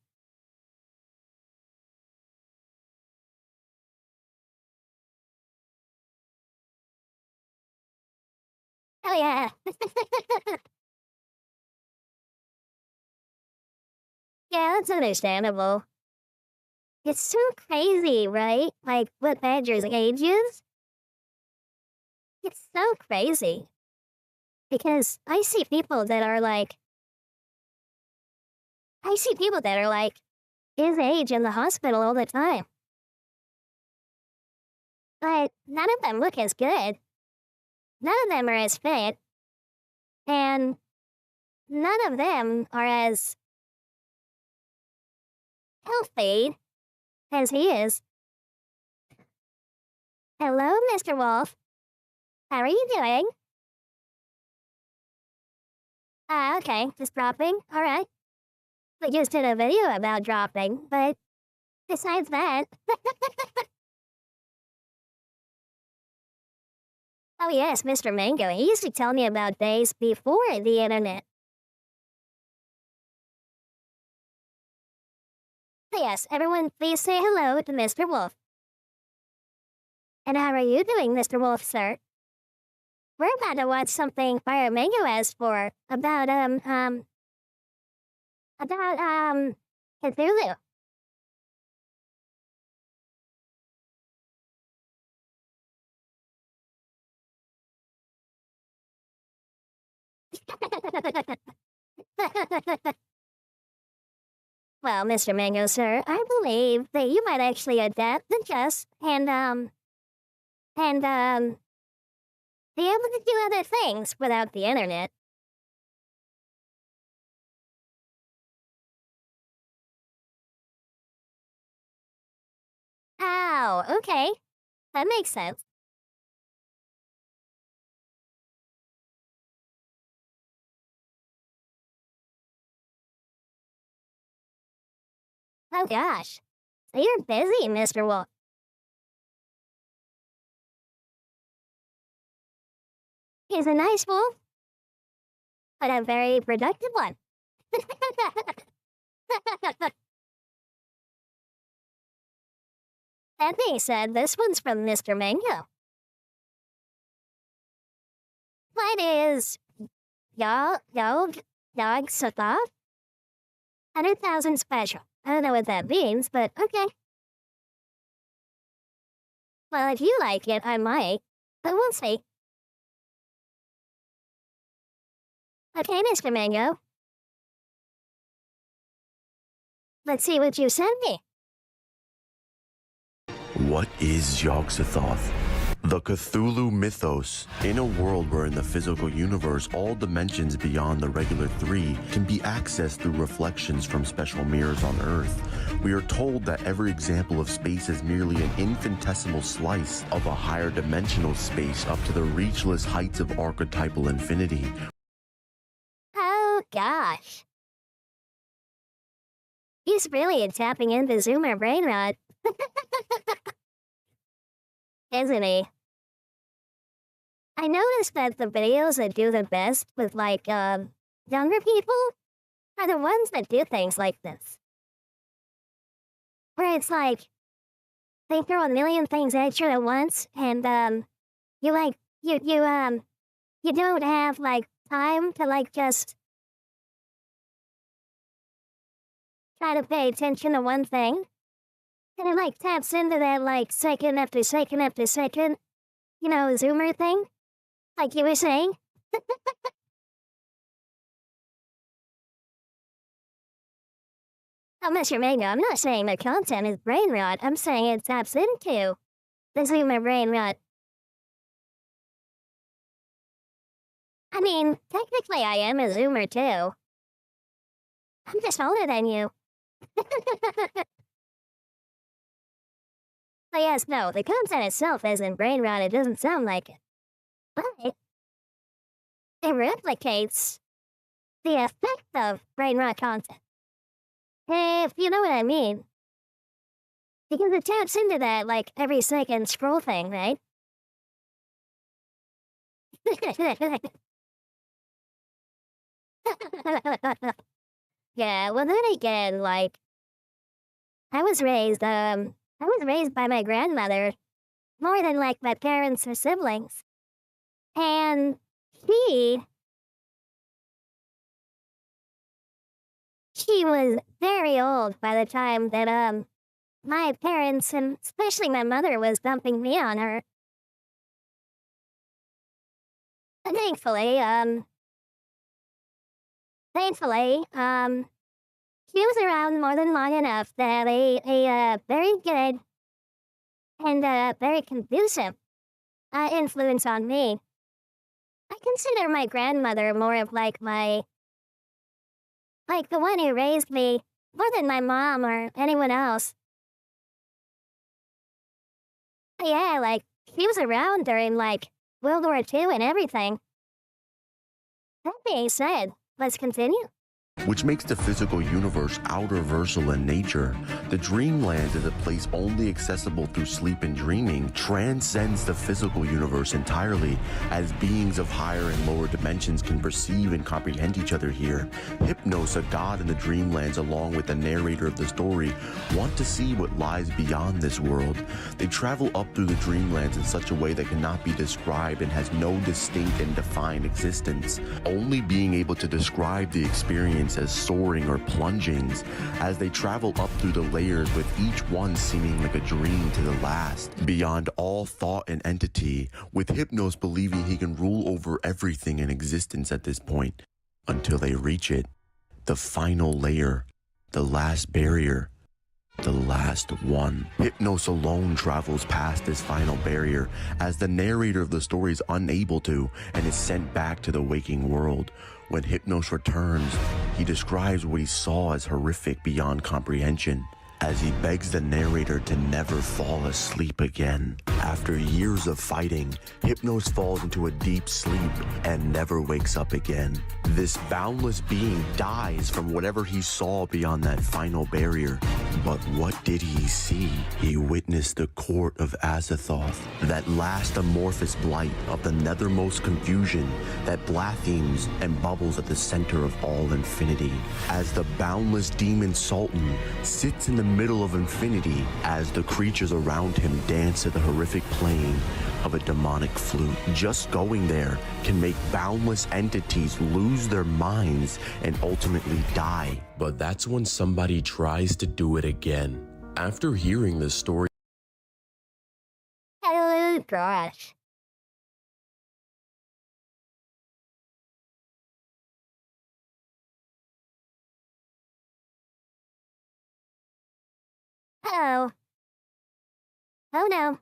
Oh, yeah. Yeah, that's understandable. It's so crazy, right? Like, what Badger's age is? It's so crazy. Because I see people that are like his age in the hospital all the time. But none of them look as good. None of them are as fit. And none of them are as healthy as he is. Hello, Mr. Wolf. How are you doing? Okay, just dropping. All right. We just did a video about dropping, but besides that. Oh, yes, Mr. Mango. He used to tell me about days before the internet. So yes, everyone, please say hello to Mr. Wolf. And how are you doing, Mr. Wolf, sir? We're about to watch something Fire Mango asked for about Cthulhu. Well, Mr. Mango, sir, I believe that you might actually adapt, adjust, and be able to do other things without the internet. Oh, okay. That makes sense. Oh gosh. So you're busy, Mr. Wolf. He's a nice wolf, but a very productive one. That being said, this one's from Mr. Mango. What is Yog Sothoth? 100,000 special. I don't know what that means, but okay. Well, if you like it, I might, but we'll see. Okay, Mr. Mango. Let's see what you sent me. What is Yog-Sothoth? The Cthulhu mythos. In a world where in the physical universe all dimensions beyond the regular three can be accessed through reflections from special mirrors on Earth, we are told that every example of space is merely an infinitesimal slice of a higher dimensional space up to the reachless heights of archetypal infinity. Oh gosh. He's really tapping into Zoomer brain rot. isn't he? I noticed that the videos that do the best with like younger people are the ones that do things like this. Where it's like they throw a million things at you at once and you like you don't have like time to like just try to pay attention to one thing. And it like taps into that like second after second after second, zoomer thing. Like you were saying. Oh, Mr. Mango, I'm not saying the content is brain rot. I'm saying it taps into the zoomer brain rot. I mean, technically I am a zoomer too. I'm just older than you. But yes, no, the content itself isn't brain rot. It doesn't sound like it. But it replicates the effect of brain rot content. If you know what I mean. Because it taps into that, like, every second scroll thing, right? Yeah, well then again, like, I was raised by my grandmother more than, like, my parents or siblings. And she was very old by the time that, my parents, and especially my mother, was dumping me on her. But thankfully, she was around more than long enough to have a very good and very conducive influence on me. I consider my grandmother more of like the one who raised me more than my mom or anyone else. But yeah, like, she was around during like World War II and everything. That being said, let's continue. Which makes the physical universe outerversal in nature. The dreamland is a place only accessible through sleep and dreaming, transcends the physical universe entirely, as beings of higher and lower dimensions can perceive and comprehend each other here. Hypnos, a god in the dreamlands, along with the narrator of the story, want to see what lies beyond this world. They travel up through the dreamlands in such a way that cannot be described and has no distinct and defined existence, only being able to describe the experience as soaring or plungings, as they travel up through the layers, with each one seeming like a dream to the last, beyond all thought and entity, with Hypnos believing he can rule over everything in existence at this point, until they reach it, the final layer, the last barrier, the last one. Hypnos alone travels past this final barrier, as the narrator of the story is unable to, and is sent back to the waking world. When Hypnos returns, he describes what he saw as horrific beyond comprehension, as he begs the narrator to never fall asleep again. After years of fighting, Hypnos falls into a deep sleep and never wakes up again. This boundless being dies from whatever he saw beyond that final barrier. But what did he see? He witnessed the court of Azathoth, that last amorphous blight of the nethermost confusion that blasphemes and bubbles at the center of all infinity, as the boundless demon Sultan sits in the middle of infinity, as the creatures around him dance to the horrific playing of a demonic flute. Just going there can make boundless entities lose their minds and ultimately die. But that's when somebody tries to do it again. After hearing this story, Oh gosh. Oh. Oh no.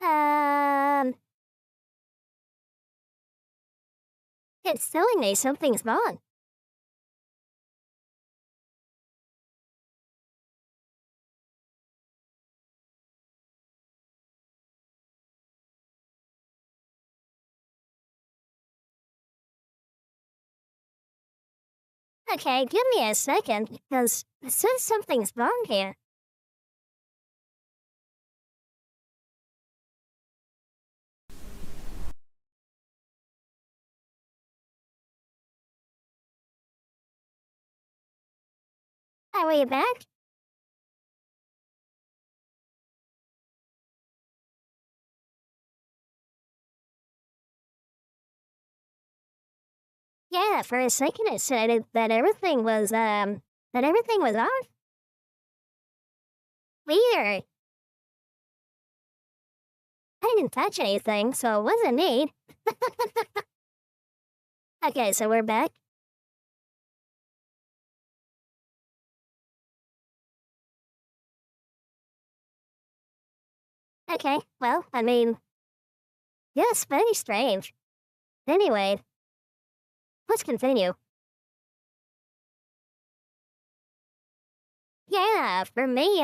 Um, it's telling me something's wrong. Okay, give me a second, because it says something's wrong here. Are we back? Yeah, for a second it said that everything was off. Weird. I didn't touch anything, so it wasn't me. Okay, so we're back. Okay, well, I mean, yes, very strange. Anyway, let's continue. Yeah, for me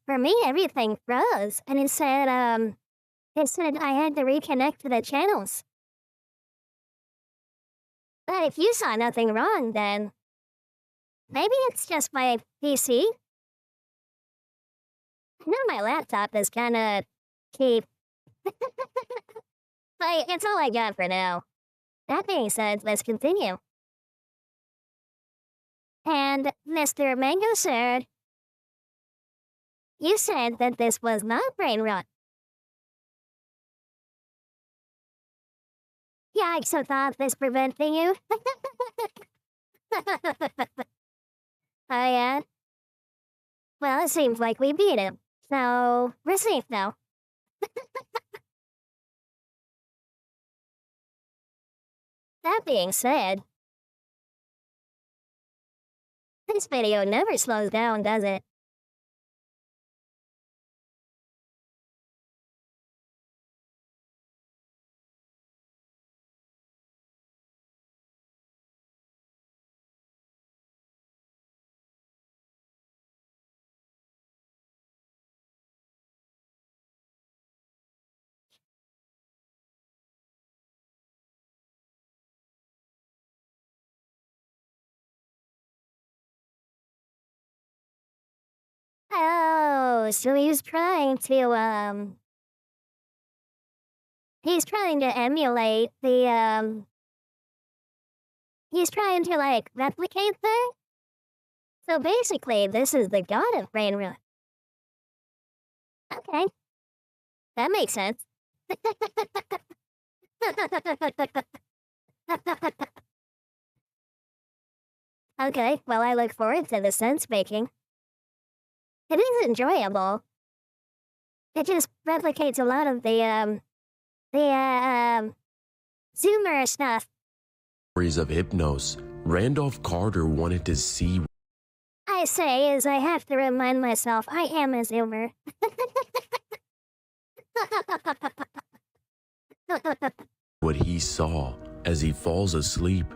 for me everything froze, and it said I had to reconnect to the channels. But if you saw nothing wrong, then maybe it's just my PC. I know my laptop is kind of cheap, but it's all I got for now. That being said, let's continue. And Mr. Mango Sir, you said that this was not brain rot. Yikes, I thought this preventing you. Oh yeah? Well, it seems like we beat him. So, we're safe now. That being said, this video never slows down, does it? Oh, so he's trying to emulate he's trying to, like, replicate that? So basically, this is the god of brain rot. Okay, that makes sense. Okay, well, I look forward to the sense making. It is enjoyable. It just replicates a lot of the Zoomer stuff. Stories of Hypnos, Randolph Carter wanted to see I say is I have to remind myself I am a Zoomer. what he saw as he falls asleep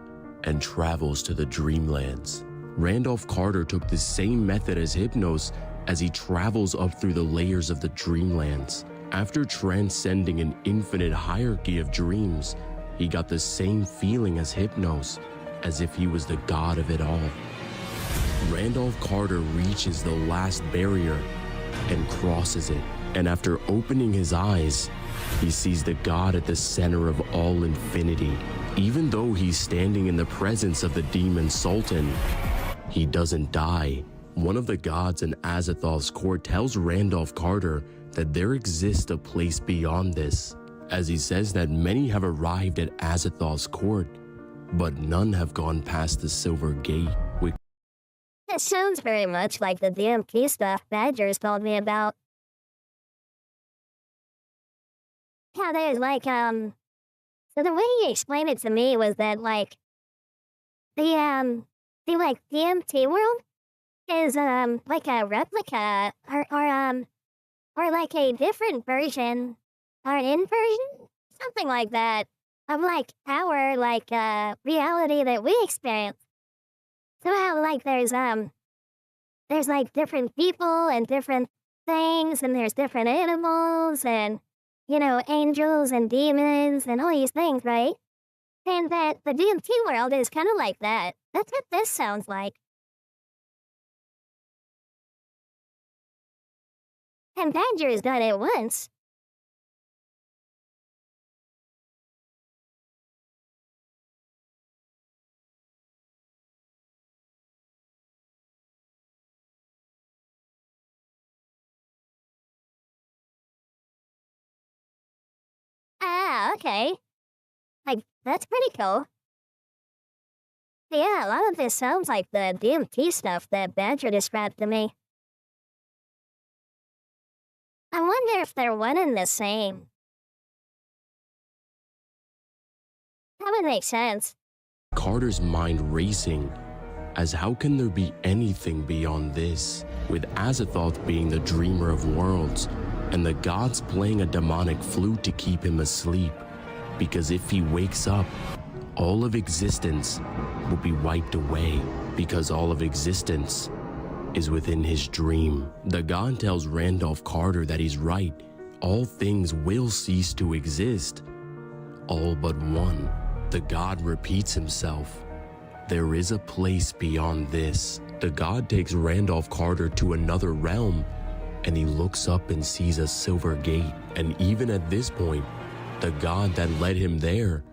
and travels to the dreamlands. Randolph Carter took the same method as Hypnos as he travels up through the layers of the dreamlands. After transcending an infinite hierarchy of dreams, he got the same feeling as Hypnos, as if he was the god of it all. Randolph Carter reaches the last barrier and crosses it, and after opening his eyes, he sees the god at the center of all infinity. Even though he's standing in the presence of the demon Sultan, he doesn't die. One of the gods in Azathoth's court tells Randolph Carter that there exists a place beyond this, as he says that many have arrived at Azathoth's court, but none have gone past the Silver Gate. It sounds very much like the DMT stuff Badgers told me about. How there's like, so the way he explained it to me was that, like, the like, DMT world is, like a replica, or like a different version, or an inversion, something like that, of, like, our, like, reality that we experience. So how, like, there's, like, different people and different things, and there's different animals, and, you know, angels and demons and all these things, right? And that the DMT world is kind of like that. That's what this sounds like. And Badger's done it once. Ah, okay. Like, that's pretty cool. Yeah, a lot of this sounds like the DMT stuff that Badger described to me. I wonder if they're one and the same. That would make sense. Carter's mind racing, as how can there be anything beyond this, with Azathoth being the dreamer of worlds, and the gods playing a demonic flute to keep him asleep, because if he wakes up, all of existence will be wiped away, because all of existence is within his dream. The god tells Randolph Carter that he's right. All things will cease to exist. All but one. The god repeats himself. There is a place beyond this. The god takes Randolph Carter to another realm, and he looks up and sees a silver gate. And even at this point, the god that led him there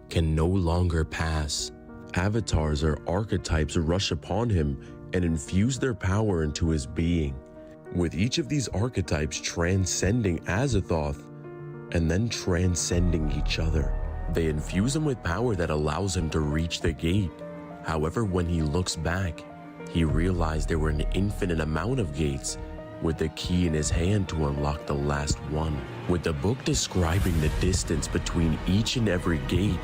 can no longer pass. Avatars or archetypes rush upon him and infuse their power into his being, with each of these archetypes transcending Azathoth and then transcending each other. They infuse him with power that allows him to reach the gate. However, when he looks back, he realized there were an infinite amount of gates, with the key in his hand to unlock the last one, with the book describing the distance between each and every gate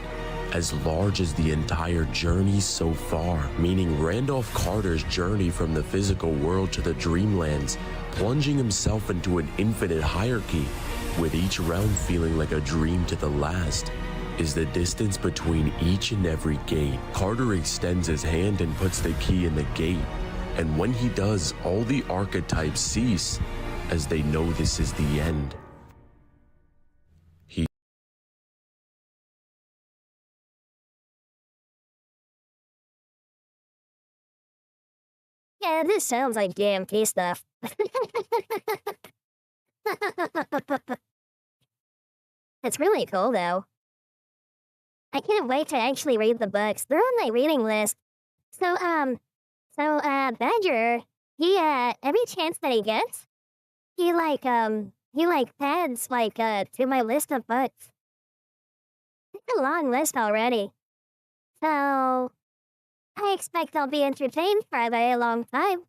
as large as the entire journey so far, meaning Randolph Carter's journey from the physical world to the dreamlands, plunging himself into an infinite hierarchy, with each realm feeling like a dream to the last, is the distance between each and every gate. Carter extends his hand and puts the key in the gate, and when he does, all the archetypes cease, as they know this is the end. Yeah, this sounds like DMT stuff. It's really cool, though. I can't wait to actually read the books. They're on my reading list. Badger, he, every chance that he gets, he adds, to my list of books. It's a long list already. So, I expect I'll be entertained for a very long time.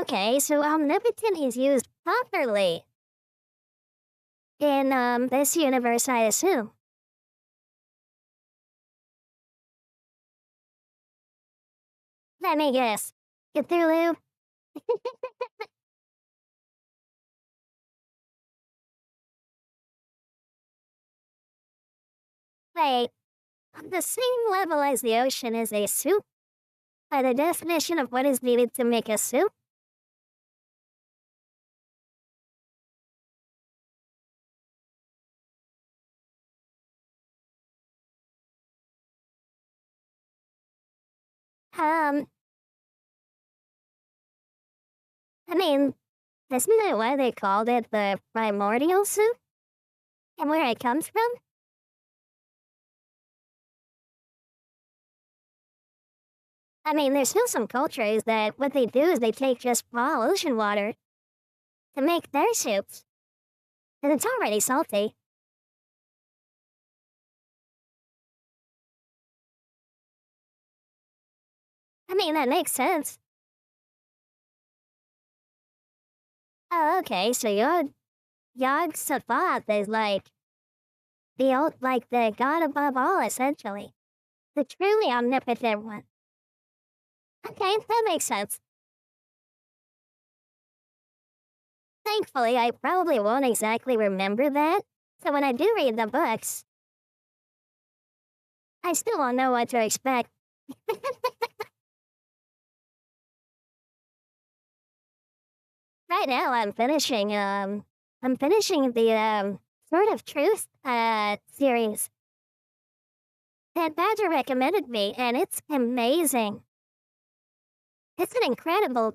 Okay, so omnipotent is used properly in this universe, I assume. Let me guess. Cthulhu? Wait, on the same level as the ocean is a soup? By the definition of what is needed to make a soup? I mean, isn't that why they called it the primordial soup? And where it comes from? I mean, there's still some cultures that what they do is they take just raw ocean water to make their soups. And it's already salty. I mean, that makes sense. Oh, okay, so Yog Sothoth is like the god above all, essentially. The truly omnipotent one. Okay, that makes sense. Thankfully, I probably won't exactly remember that, so when I do read the books, I still won't know what to expect. right now I'm finishing the Sword of Truth series that Badger recommended me, and it's amazing. It's an incredible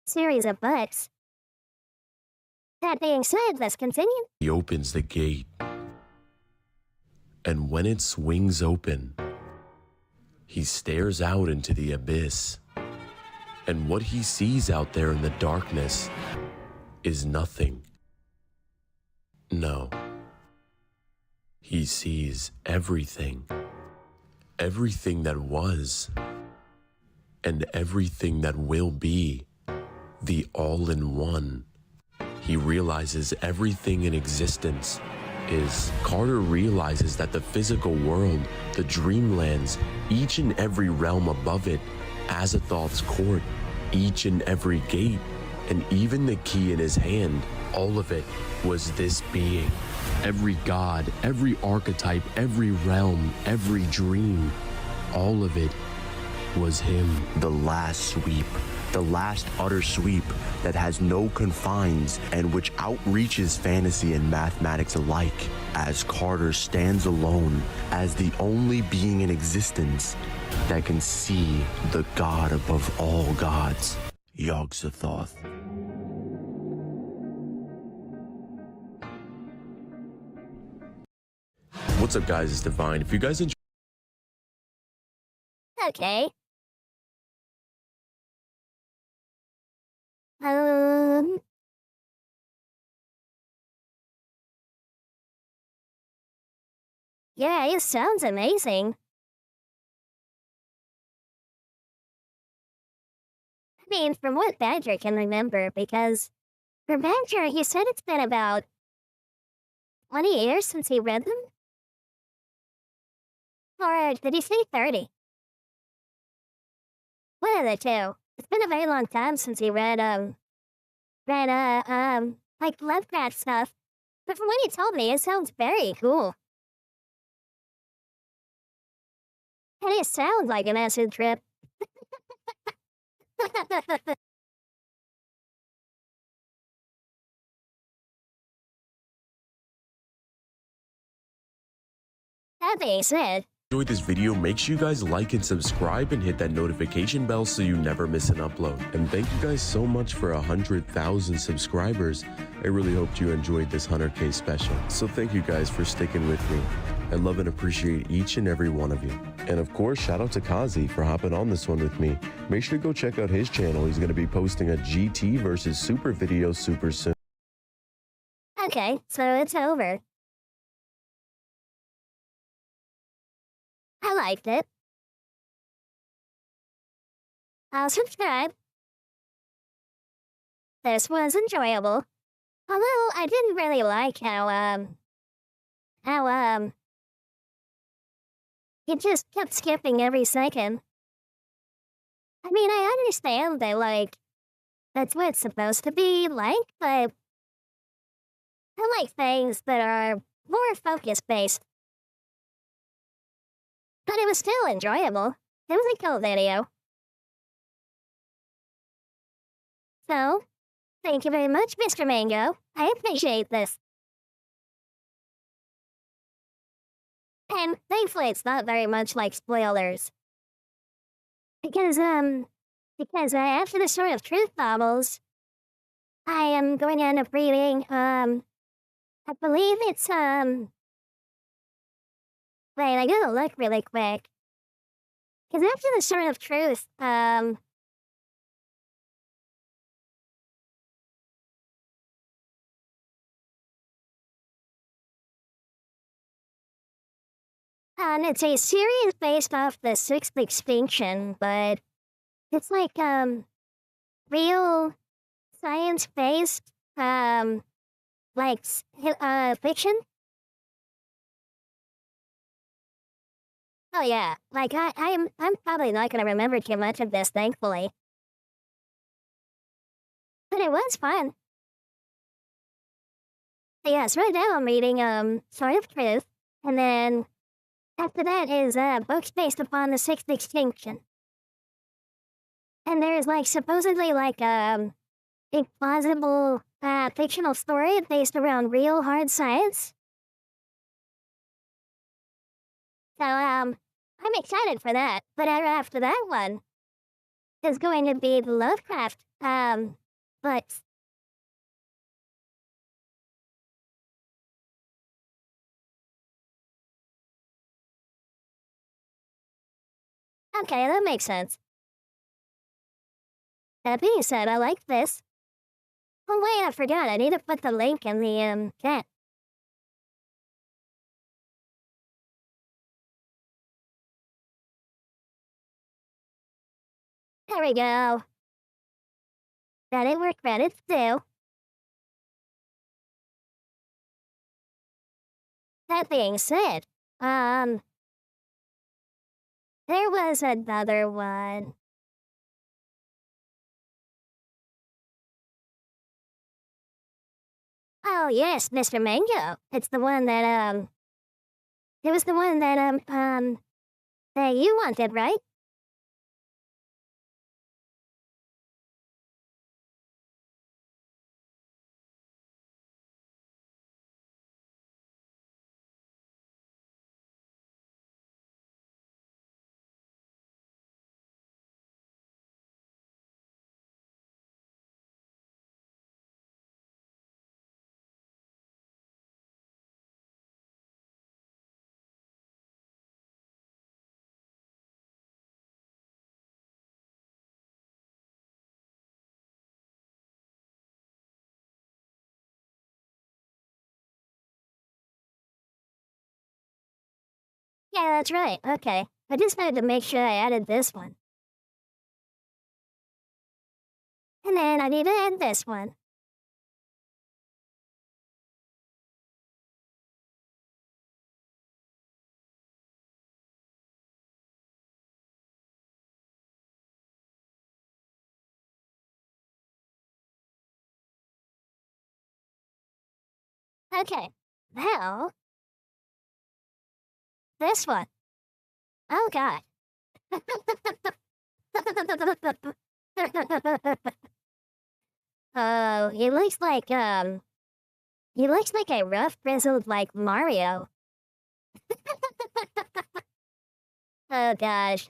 series of books. That being said, let's continue. He opens the gate, and when it swings open, he stares out into the abyss, and what he sees out there in the darkness is nothing. No. He sees everything. Everything that was, and everything that will be, the all-in-one. He realizes everything in existence is. Carter realizes that the physical world, the dreamlands, each and every realm above it, Azathoth's court, each and every gate, and even the key in his hand, all of it was this being. Every god, every archetype, every realm, every dream, all of it was him. The last sweep, the last utter sweep that has no confines and which outreaches fantasy and mathematics alike, as Carter stands alone as the only being in existence that can see the god above all gods, Yog-Sothoth. What's up, guys? It's Divine. If you guys enjoy Okay. Yeah, it sounds amazing. I mean, from what Badger can remember, because for Badger, he said it's been about 20 years since he read them? Or did he say 30? One of the two. It's been a very long time since he read like Lovecraft stuff. But from what he told me, it sounds very cool. And it sounds like an acid trip. That being said, this video, make sure you guys like and subscribe and hit that notification bell so you never miss an upload. And thank you guys so much for 100,000 subscribers. I really hope you enjoyed this 100K special. So thank you guys for sticking with me. I love and appreciate each and every one of you. And of course, shout out to Kazi for hopping on this one with me. Make sure to go check out his channel. He's going to be posting a GT versus Super video super soon. okay, so it's over. I liked it. I'll subscribe. This was enjoyable. Although I didn't really like how it just kept skipping every second. I mean, I understand that, like, that's what it's supposed to be like, but I like things that are more focus-based. But it was still enjoyable. It was a cool video. So, thank you very much, Mr. Mango. I appreciate this. And thankfully it's not very much like spoilers. Because after the Sword of Truth novels, I am going to end up reading, I believe it's, wait, I gotta look really quick. Because after the Sword of Truth, and it's a series based off the Sixth Extinction, but it's like, real science-based, fiction. Oh yeah, like I'm probably not gonna remember too much of this, thankfully. But it was fun. But yes, right now I'm reading Sword of Truth, and then after that is books based upon the Sixth Extinction. And there's like supposedly like a plausible fictional story based around real hard science. So, I'm excited for that. But after that one is going to be the Lovecraft, but okay, that makes sense. That being said, I like this. Oh wait, I forgot. I need to put the link in the chat. There we go. Credit where credit's due. That being said, there was another one. Oh yes, Mr. Mango. It's the one that it was the one that you wanted, right? Yeah, that's right. Okay. I just wanted to make sure I added this one. And then I need to add this one. Okay. Now, this one. Oh god. Oh, he looks like a rough grizzled like Mario. Oh gosh.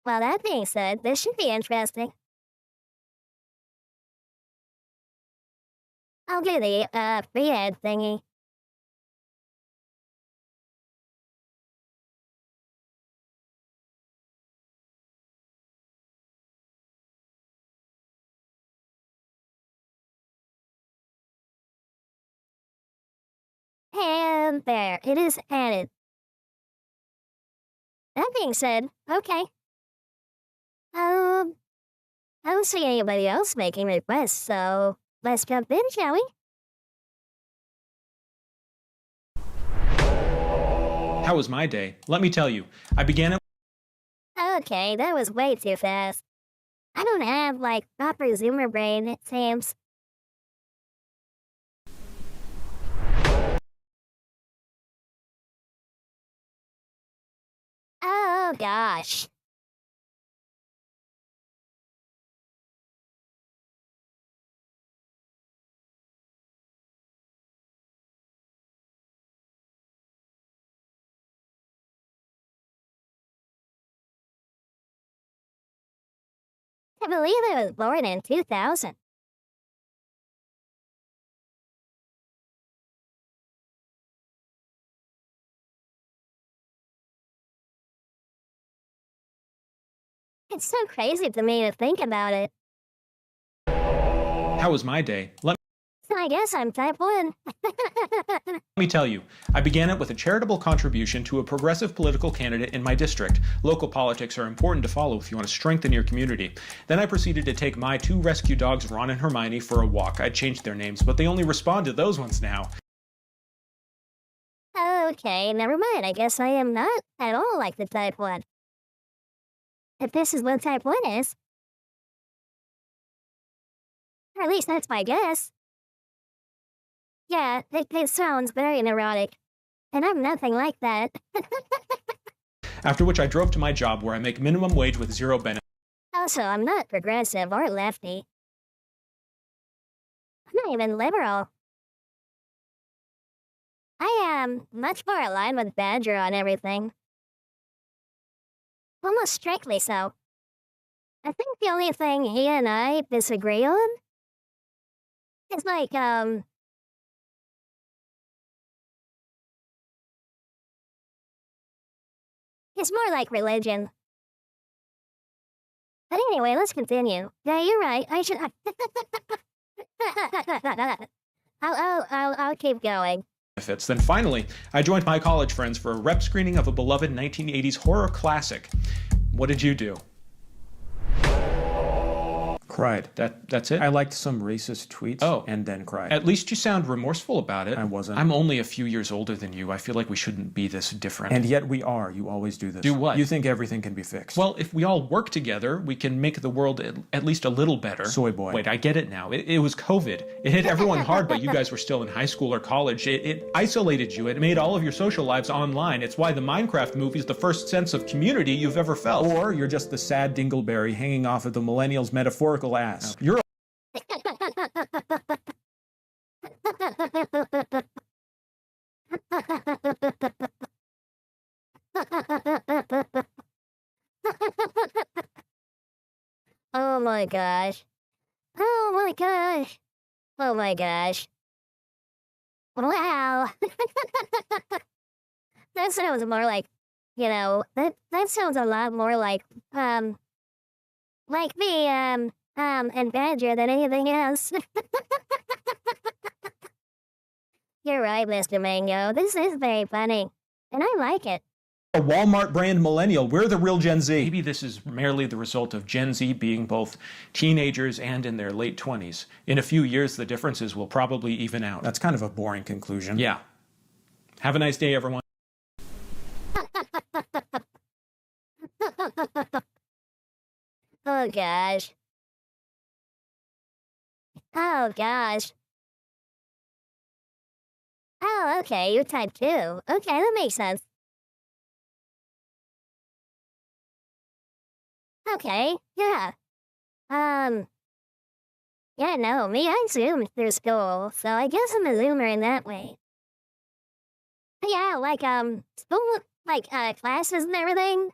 Well, that being said, this should be interesting. I'll do the free ad thingy. And there, it is added. That being said, okay. I don't see anybody else making requests, so let's jump in, shall we? How was my day? Let me tell you, I began it. Okay, that was way too fast. I don't have, like, proper zoomer brain, it seems. Oh gosh. I believe I was born in 2000. It's so crazy to me to think about it. How was my day? Let So I guess I'm type 1. me tell you, I began it with a charitable contribution to a progressive political candidate in my district. Local politics are important to follow if you want to strengthen your community. Then I proceeded to take my two rescue dogs, Ron and Hermione, for a walk. I changed their names, but they only respond to those ones now. Okay, never mind. I guess I am not at all like the type 1. If this is what type 1 is. Or at least that's my guess. Yeah, it sounds very neurotic. And I'm nothing like that. After which I drove to my job where I make minimum wage with zero benefits. Also, I'm not progressive or lefty. I'm not even liberal. I am much more aligned with Badger on everything. Almost strictly so. I think the only thing he and I disagree on is it's more like religion. But anyway, let's continue. Yeah, you're right. I should. I'll keep going. Benefits. Then finally, I joined my college friends for a rep screening of a beloved 1980s horror classic. What did you do? Cried. That's it? I liked some racist tweets and then cried. At least you sound remorseful about it. I wasn't. I'm only a few years older than you. I feel like we shouldn't be this different. And yet we are. You always do this. Do what? You think everything can be fixed. Well, if we all work together, we can make the world at least a little better. Soy boy. Wait, I get it now. It was COVID. It hit everyone hard, but you guys were still in high school or college. It isolated you. It made all of your social lives online. It's why the Minecraft movie is the first sense of community you've ever felt. Or you're just the sad dingleberry hanging off of the millennial's metaphorical ass. You're Oh my gosh. Oh my gosh. Oh my gosh. Wow. That sounds more like, that sounds a lot more like me, and Badger than anything else. You're right, Mr. Mango. This is very funny, and I like it. a Walmart brand millennial. We're the real Gen Z. Maybe this is merely the result of Gen Z being both teenagers and in their late 20s. In a few years, the differences will probably even out. That's kind of a boring conclusion. Yeah. Have a nice day, everyone. Oh gosh. Oh gosh. Oh, okay, you're type 2. Okay, that makes sense. Okay, yeah. Yeah, no, me, I zoomed through school, so I guess I'm a zoomer in that way. Yeah, school, classes and everything,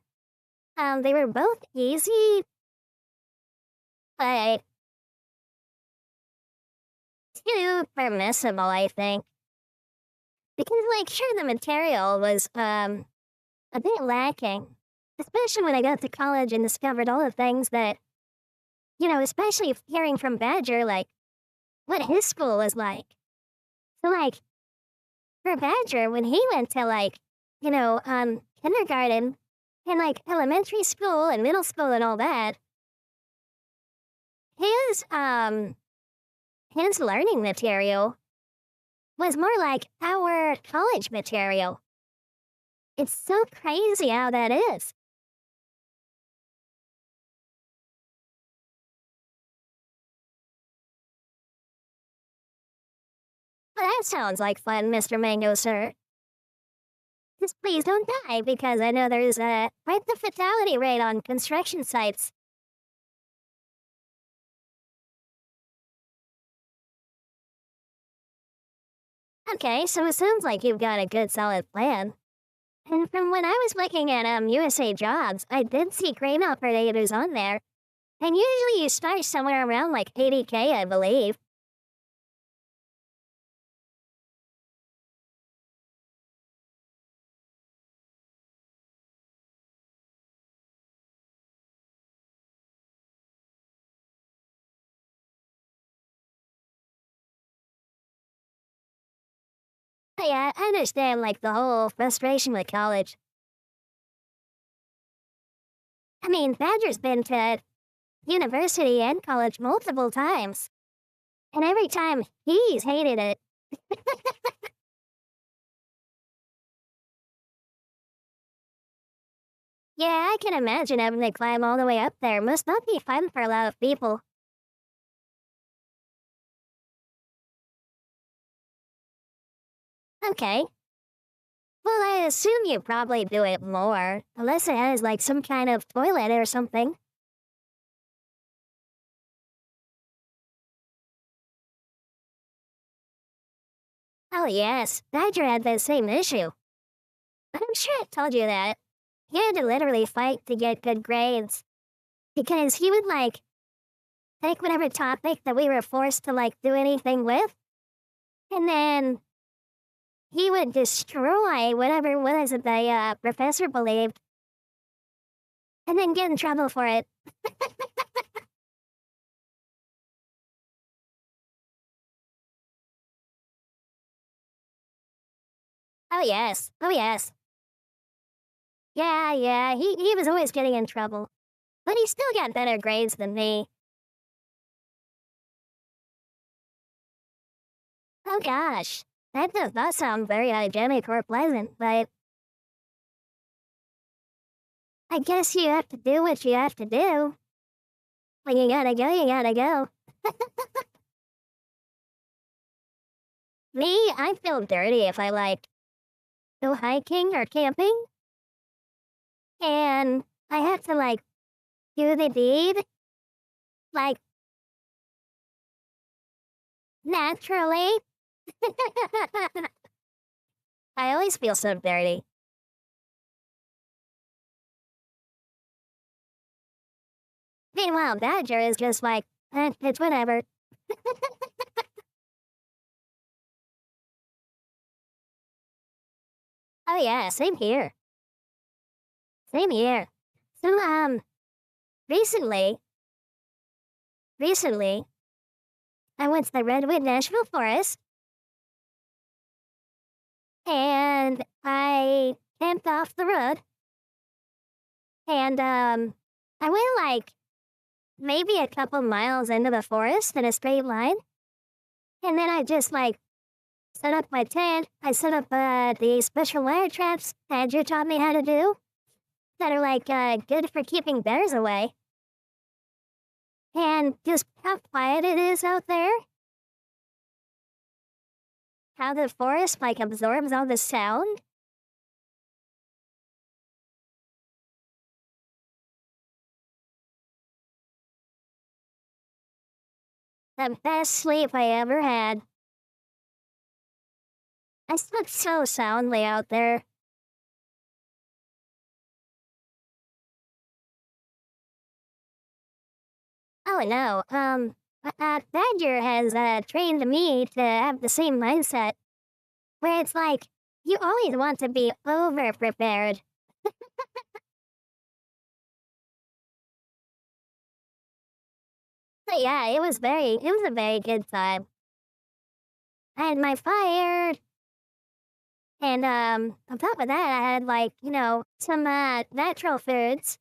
they were both easy, but too permissible, I think. Because, sure, the material was, a bit lacking. Especially when I got to college and discovered all the things that, especially hearing from Badger, what his school was like. So, for Badger, when he went to, kindergarten and, elementary school and middle school and all that, his learning material was more like our college material. It's so crazy how that is. Well, that sounds like fun, Mr. Mango, sir. Just please don't die, because I know there's quite the fatality rate on construction sites. Okay, so it sounds like you've got a good solid plan. And from when I was looking at USA Jobs, I did see crane operators on there. And usually you start somewhere around 80K, I believe. Yeah, I understand, the whole frustration with college. I mean, Badger's been to university and college multiple times. And every time, he's hated it. Yeah, I can imagine having to climb all the way up there. Must not be fun for a lot of people. Okay. Well, I assume you probably do it more, unless it has some kind of toilet or something. Oh yes, Badger had the same issue. I'm sure I told you that. He had to literally fight to get good grades. Because he would, like, take whatever topic that we were forced to, like, do anything with, and then he would destroy whatever was it the professor believed, and then get in trouble for it. Oh yes, oh yes. Yeah, he was always getting in trouble. But he still got better grades than me. Oh gosh, that does not sound very hygienic or pleasant, but I guess you have to do what you have to do. When you gotta go, you gotta go. Me, I feel dirty if I, like, go hiking or camping, and I have to, like, do the deed, like, naturally. I always feel so dirty. Meanwhile, Badger is just like, it's whatever. Oh yeah, same here. Same here. So, recently, I went to the Redwood National Forest, and I camped off the road, and, I went, like, maybe a couple miles into the forest in a straight line, and then I just, like, set up my tent. I set up, the special wire traps that you taught me how to do that are, like, good for keeping bears away. And just how quiet it is out there. How the forest, like, absorbs all the sound. The best sleep I ever had. I slept so soundly out there. Oh no, Badger has trained me to have the same mindset, where it's like, you always want to be over prepared. But yeah, it was a very good time. I had my fire, and on top of that, I had, like, some natural foods,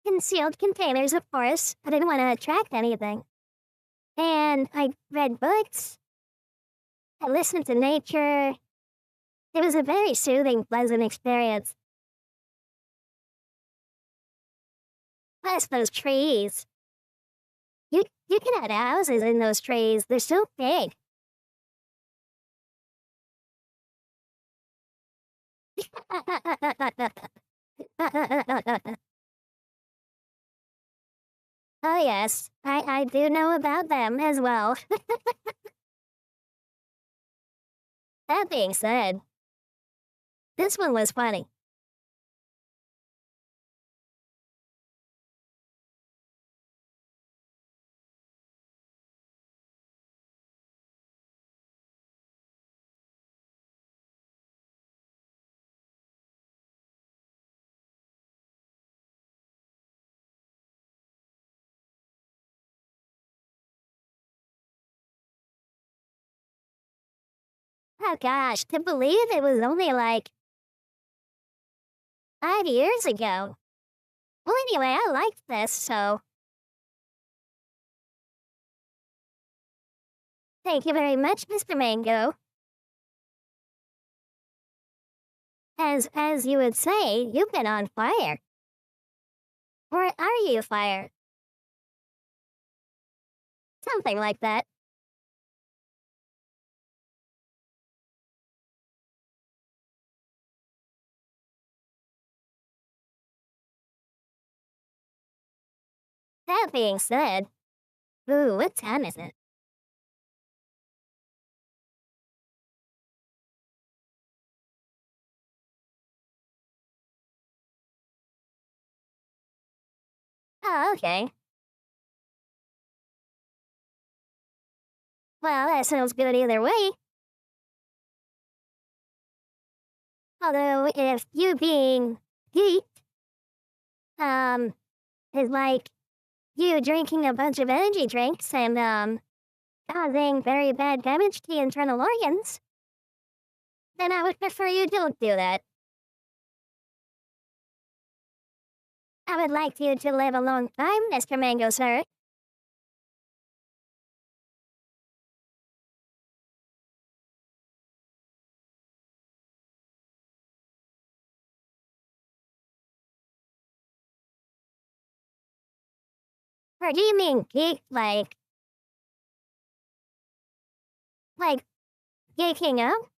concealed containers, of course. I didn't want to attract anything. And I read books. I listened to nature. It was a very soothing, pleasant experience. Plus those trees. You can add houses in those trees. They're so big. Oh yes, I do know about them as well. That being said, this one was funny. Oh gosh, to believe it was only like 5 years ago. Well, anyway, I liked this, so thank you very much, Mr. Mango. As you would say, you've been on fire. Or are you fire? Something like that. That being said, ooh, what time is it? Oh, okay. Well, that sounds good either way. Although, if you being geeked, is like you drinking a bunch of energy drinks and, causing very bad damage to the internal organs, then I would prefer you don't do that. I would like you to live a long time, Mr. Mango, sir. Or do you mean geek, like geeking up?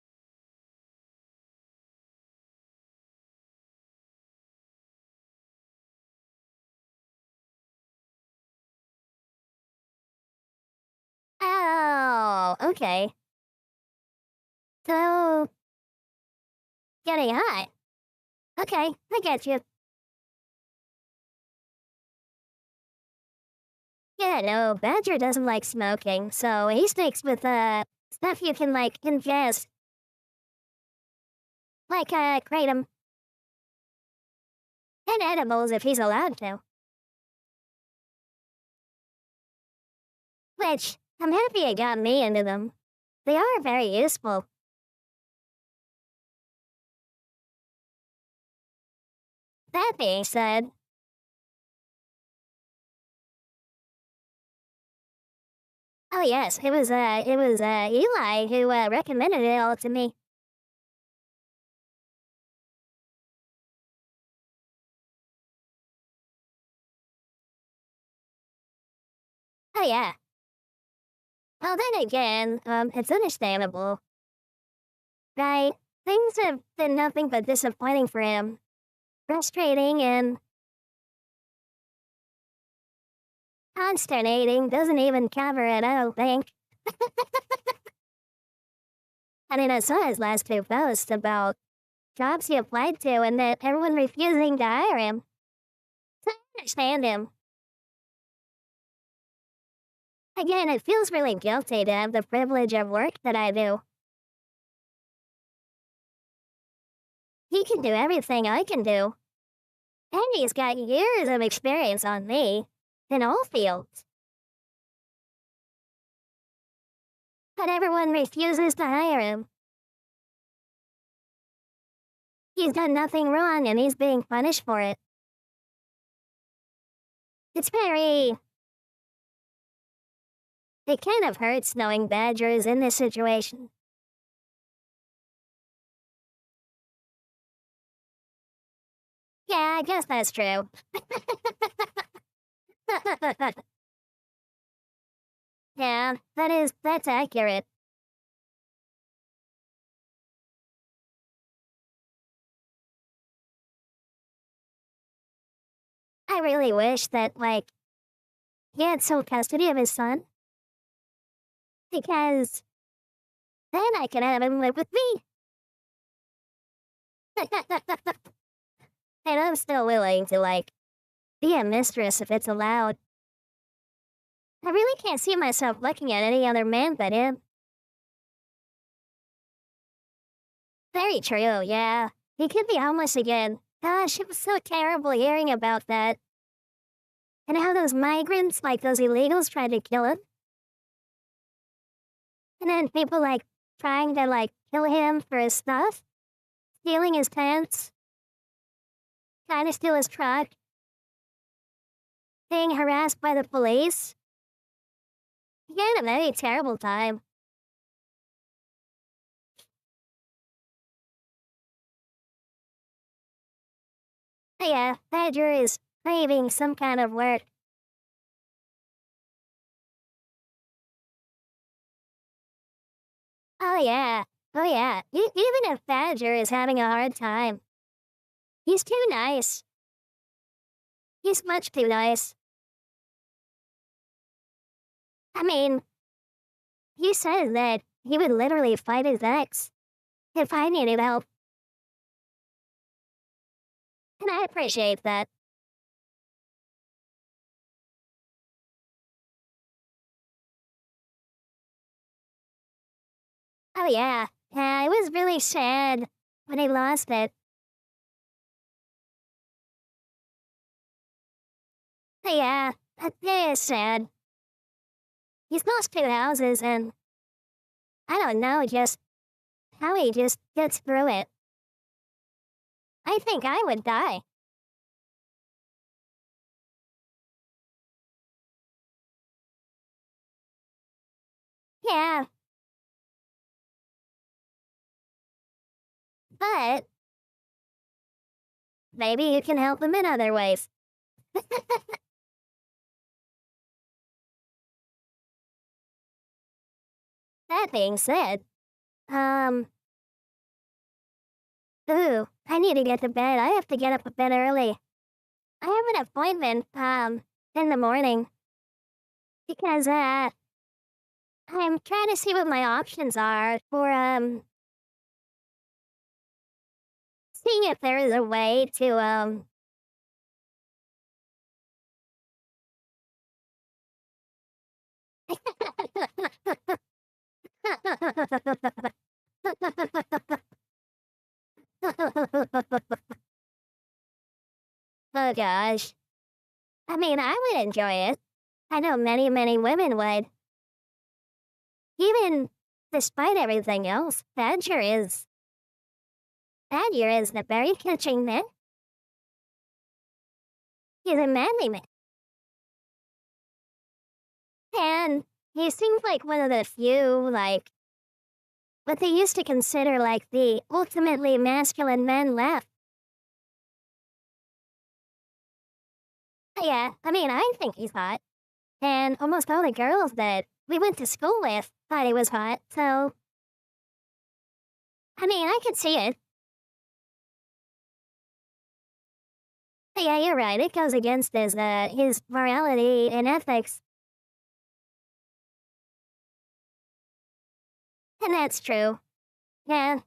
Oh, okay. So, getting hot. Okay, I get you. Yeah, no, Badger doesn't like smoking, so he sticks with, stuff you can, like, ingest. Like, kratom. And edibles if he's allowed to. Which, I'm happy it got me into them. They are very useful. That being said, oh yes, it was Eli who, recommended it all to me. Oh yeah. Well, then again, it's understandable. Right? Things have been nothing but disappointing for him. Frustrating and consternating doesn't even cover it, I don't think. I mean, I saw his last two posts about jobs he applied to and that everyone refusing to hire him. So I understand him. Again, it feels really guilty to have the privilege of work that I do. He can do everything I can do. And he's got years of experience on me, in all fields. But everyone refuses to hire him. He's done nothing wrong and he's being punished for it. It's very... It kind of hurts knowing Badger is in this situation. Yeah, I guess that's true. Yeah, that's accurate. I really wish that, like, he had sole custody of his son. Because then I can have him live with me. And I'm still willing to, like, be a mistress if it's allowed. I really can't see myself looking at any other man but him. Very true, yeah. He could be homeless again. Gosh, it was so terrible hearing about that. And how those migrants, like those illegals, tried to kill him. And then people, like, trying to, like, kill him for his stuff. Stealing his tents. Trying to steal his truck. Being harassed by the police. He had a very terrible time. But yeah, Badger is craving some kind of work. Oh yeah, oh yeah. Even if Badger is having a hard time, he's too nice. He's much too nice. I mean, he says that he would literally fight his ex if I needed help. And I appreciate that. Oh yeah, it was really sad when he lost it. Yeah, that is sad. He's lost 2 houses and I don't know just how he just gets through it. I think I would die. Yeah, but maybe you can help him in other ways. That being said, um, ooh, I need to get to bed. I have to get up a bit early. I have an appointment, in the morning because, I'm trying to see what my options are for, seeing if there is a way to, oh gosh. I mean, I would enjoy it. I know many, many women would. Even despite everything else, Badger is the very catching man. He's a manly man. And he seems like one of the few, like, what they used to consider like the ultimately masculine men left. Yeah, I mean, I think he's hot. And almost all the girls that we went to school with thought he was hot, so. I mean, I could see it. But yeah, you're right. It goes against his morality and ethics. And that's true. Yeah.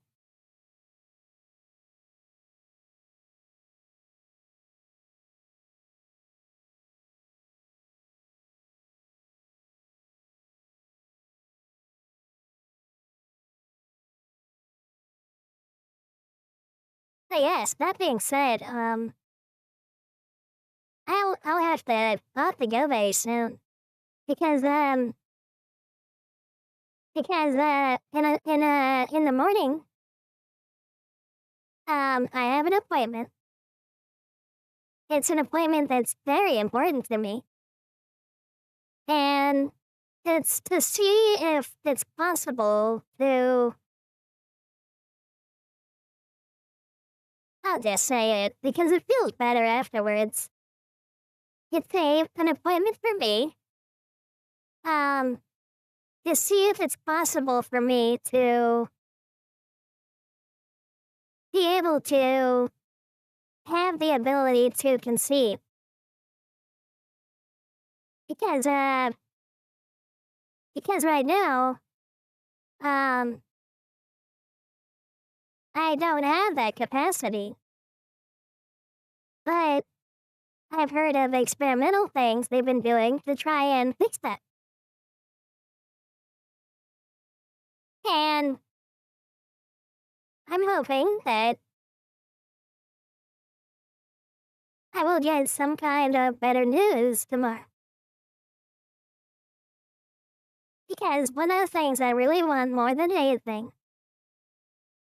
But yes, that being said, I'll have to go very soon. Because, in the morning, I have an appointment. It's an appointment that's very important to me. And it's to see if it's possible to. I'll just say it because it feels better afterwards. It's an appointment for me. To see if it's possible for me to be able to have the ability to conceive. Because right now, I don't have that capacity. But I've heard of experimental things they've been doing to try and fix that. And I'm hoping that I will get some kind of better news tomorrow. Because one of the things I really want more than anything,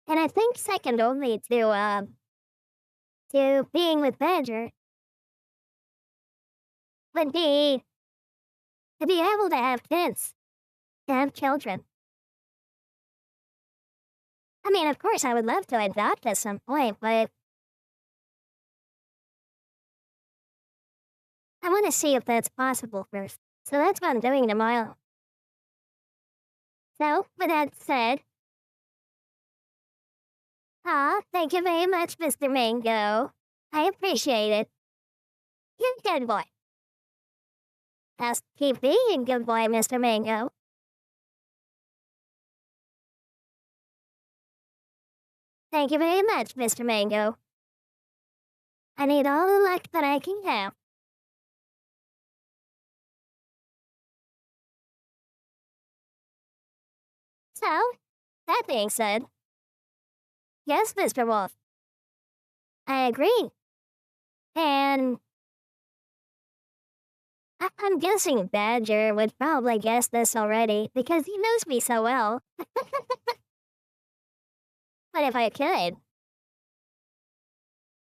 and I think second only to being with Badger, would be to be able to have kids, to have children. I mean, of course, I would love to adopt at some point, but I want to see if that's possible first. So that's what I'm doing tomorrow. So, with that said, thank you very much, Mr. Mango. I appreciate it. You're a good boy. I'll keep being a good boy, Mr. Mango. Thank you very much, Mr. Mango. I need all the luck that I can have. So, That being said, yes, Mr. Wolf, I agree. And I'm guessing Badger would probably guess this already because he knows me so well. But if I could,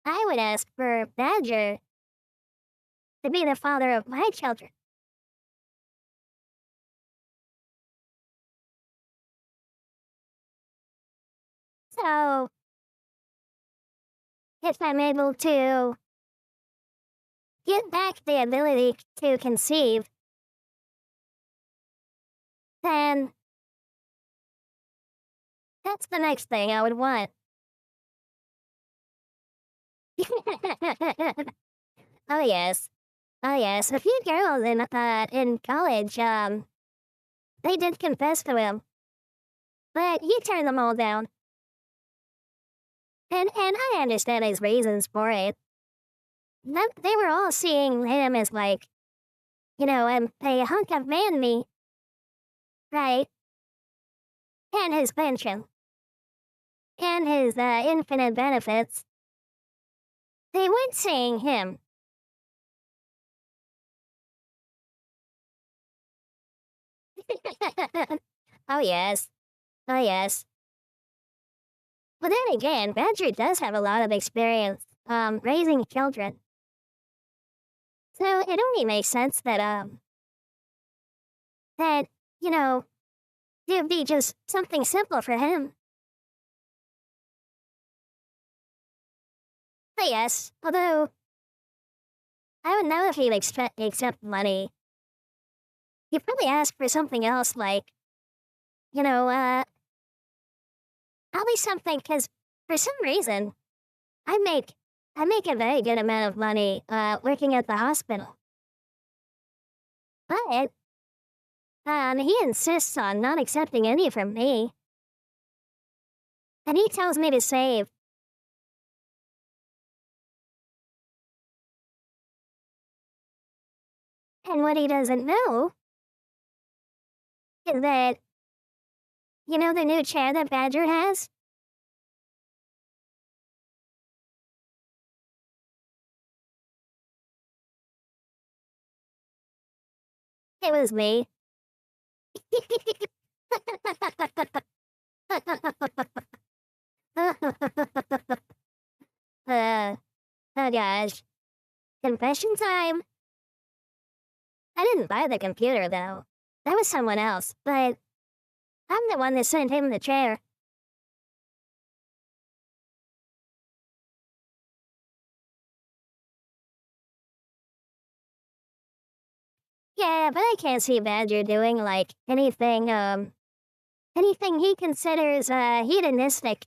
I would ask for Badger to be the father of my children. So, if I'm able to get back the ability to conceive, then that's the next thing I would want. Oh yes, oh yes. A few girls in college, they did confess to him, but he turned them all down. And I understand his reasons for it. They were all seeing him as like, a hunk of man meat, right? And his pension, and his infinite benefits. They weren't seeing him. Oh yes, oh yes. But then again, Badger does have a lot of experience raising children. So it only makes sense that it would be just something simple for him. But yes, although I don't know if he'd accept money. He'd probably ask for something else like, probably something because for some reason I make a very good amount of money working at the hospital. But he insists on not accepting any from me. And he tells me to save. And what he doesn't know is that, the new chair that Badger has? It was me. uh, oh gosh. Confession time. I didn't buy the computer, though. That was someone else, but I'm the one that sent him the chair. Yeah, but I can't see Badger doing, like, anything he considers, hedonistic.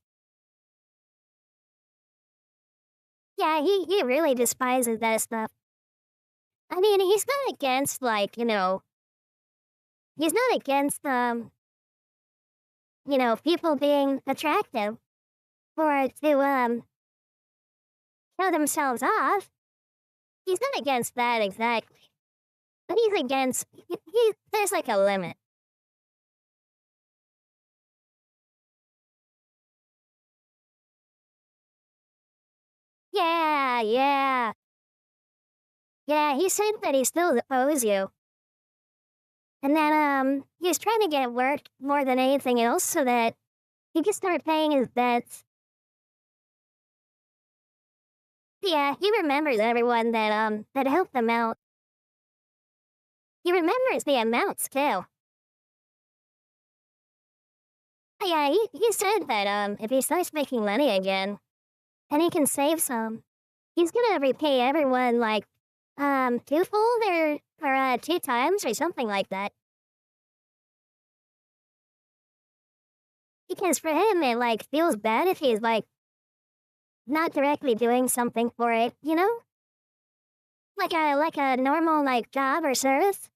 Yeah, he really despises that stuff. I mean, he's not against, like, he's not against, people being attractive or to, show themselves off. He's not against that exactly. But he's against, there's like a limit. Yeah, yeah. Yeah, he said that he still owes you. And that, he's trying to get work more than anything else so that he can start paying his debts. Yeah, he remembers everyone that helped him out. He remembers the amounts, too. Yeah, he said that, if he starts making money again, and he can save some, he's gonna repay everyone, like, twofold or 2 times or something like that. Because for him, it, like, feels bad if he's, like, not directly doing something for it, you know? Like a normal, like, job or service.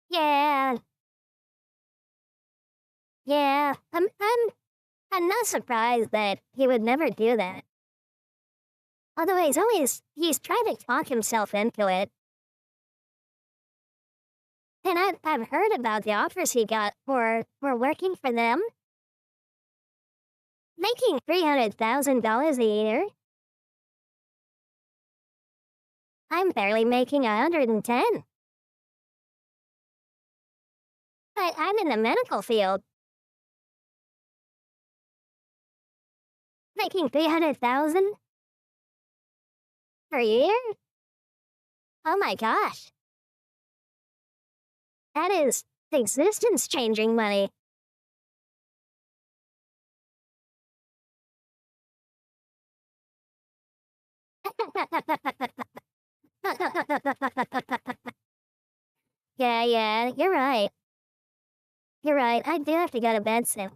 Yeah. Yeah, I'm not surprised that he would never do that. Although he's trying to talk himself into it. And I've heard about the offers he got for working for them. Making $300,000 a year. I'm barely making 110. But I'm in the medical field. Making 300,000 per year? Oh my gosh. That is existence-changing money. Yeah, you're right. You're right, I do have to go to bed soon.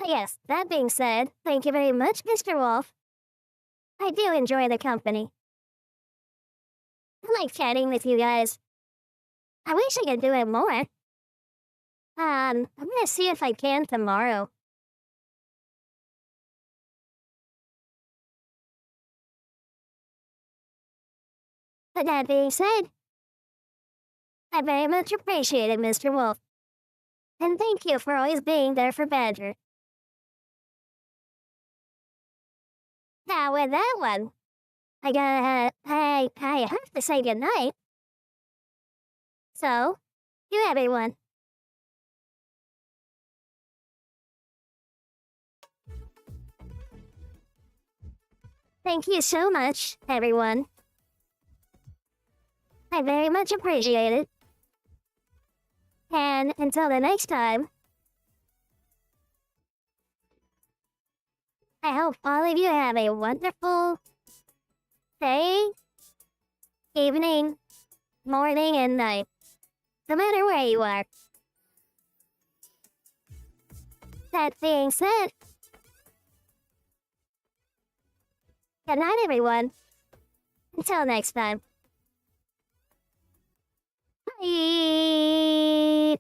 Yes, that being said, thank you very much, Mr. Wolf. I do enjoy the company. I like chatting with you guys. I wish I could do it more. I'm gonna see if I can tomorrow. But that being said, I very much appreciate it, Mr. Wolf. And thank you for always being there for Badger. Now with that one, I have to say goodnight. So, you everyone. Thank you so much, everyone. I very much appreciate it. And until the next time, I hope all of you have a wonderful day, evening, morning, and night, no matter where you are. That being said, good night, everyone. Until next time. Bye.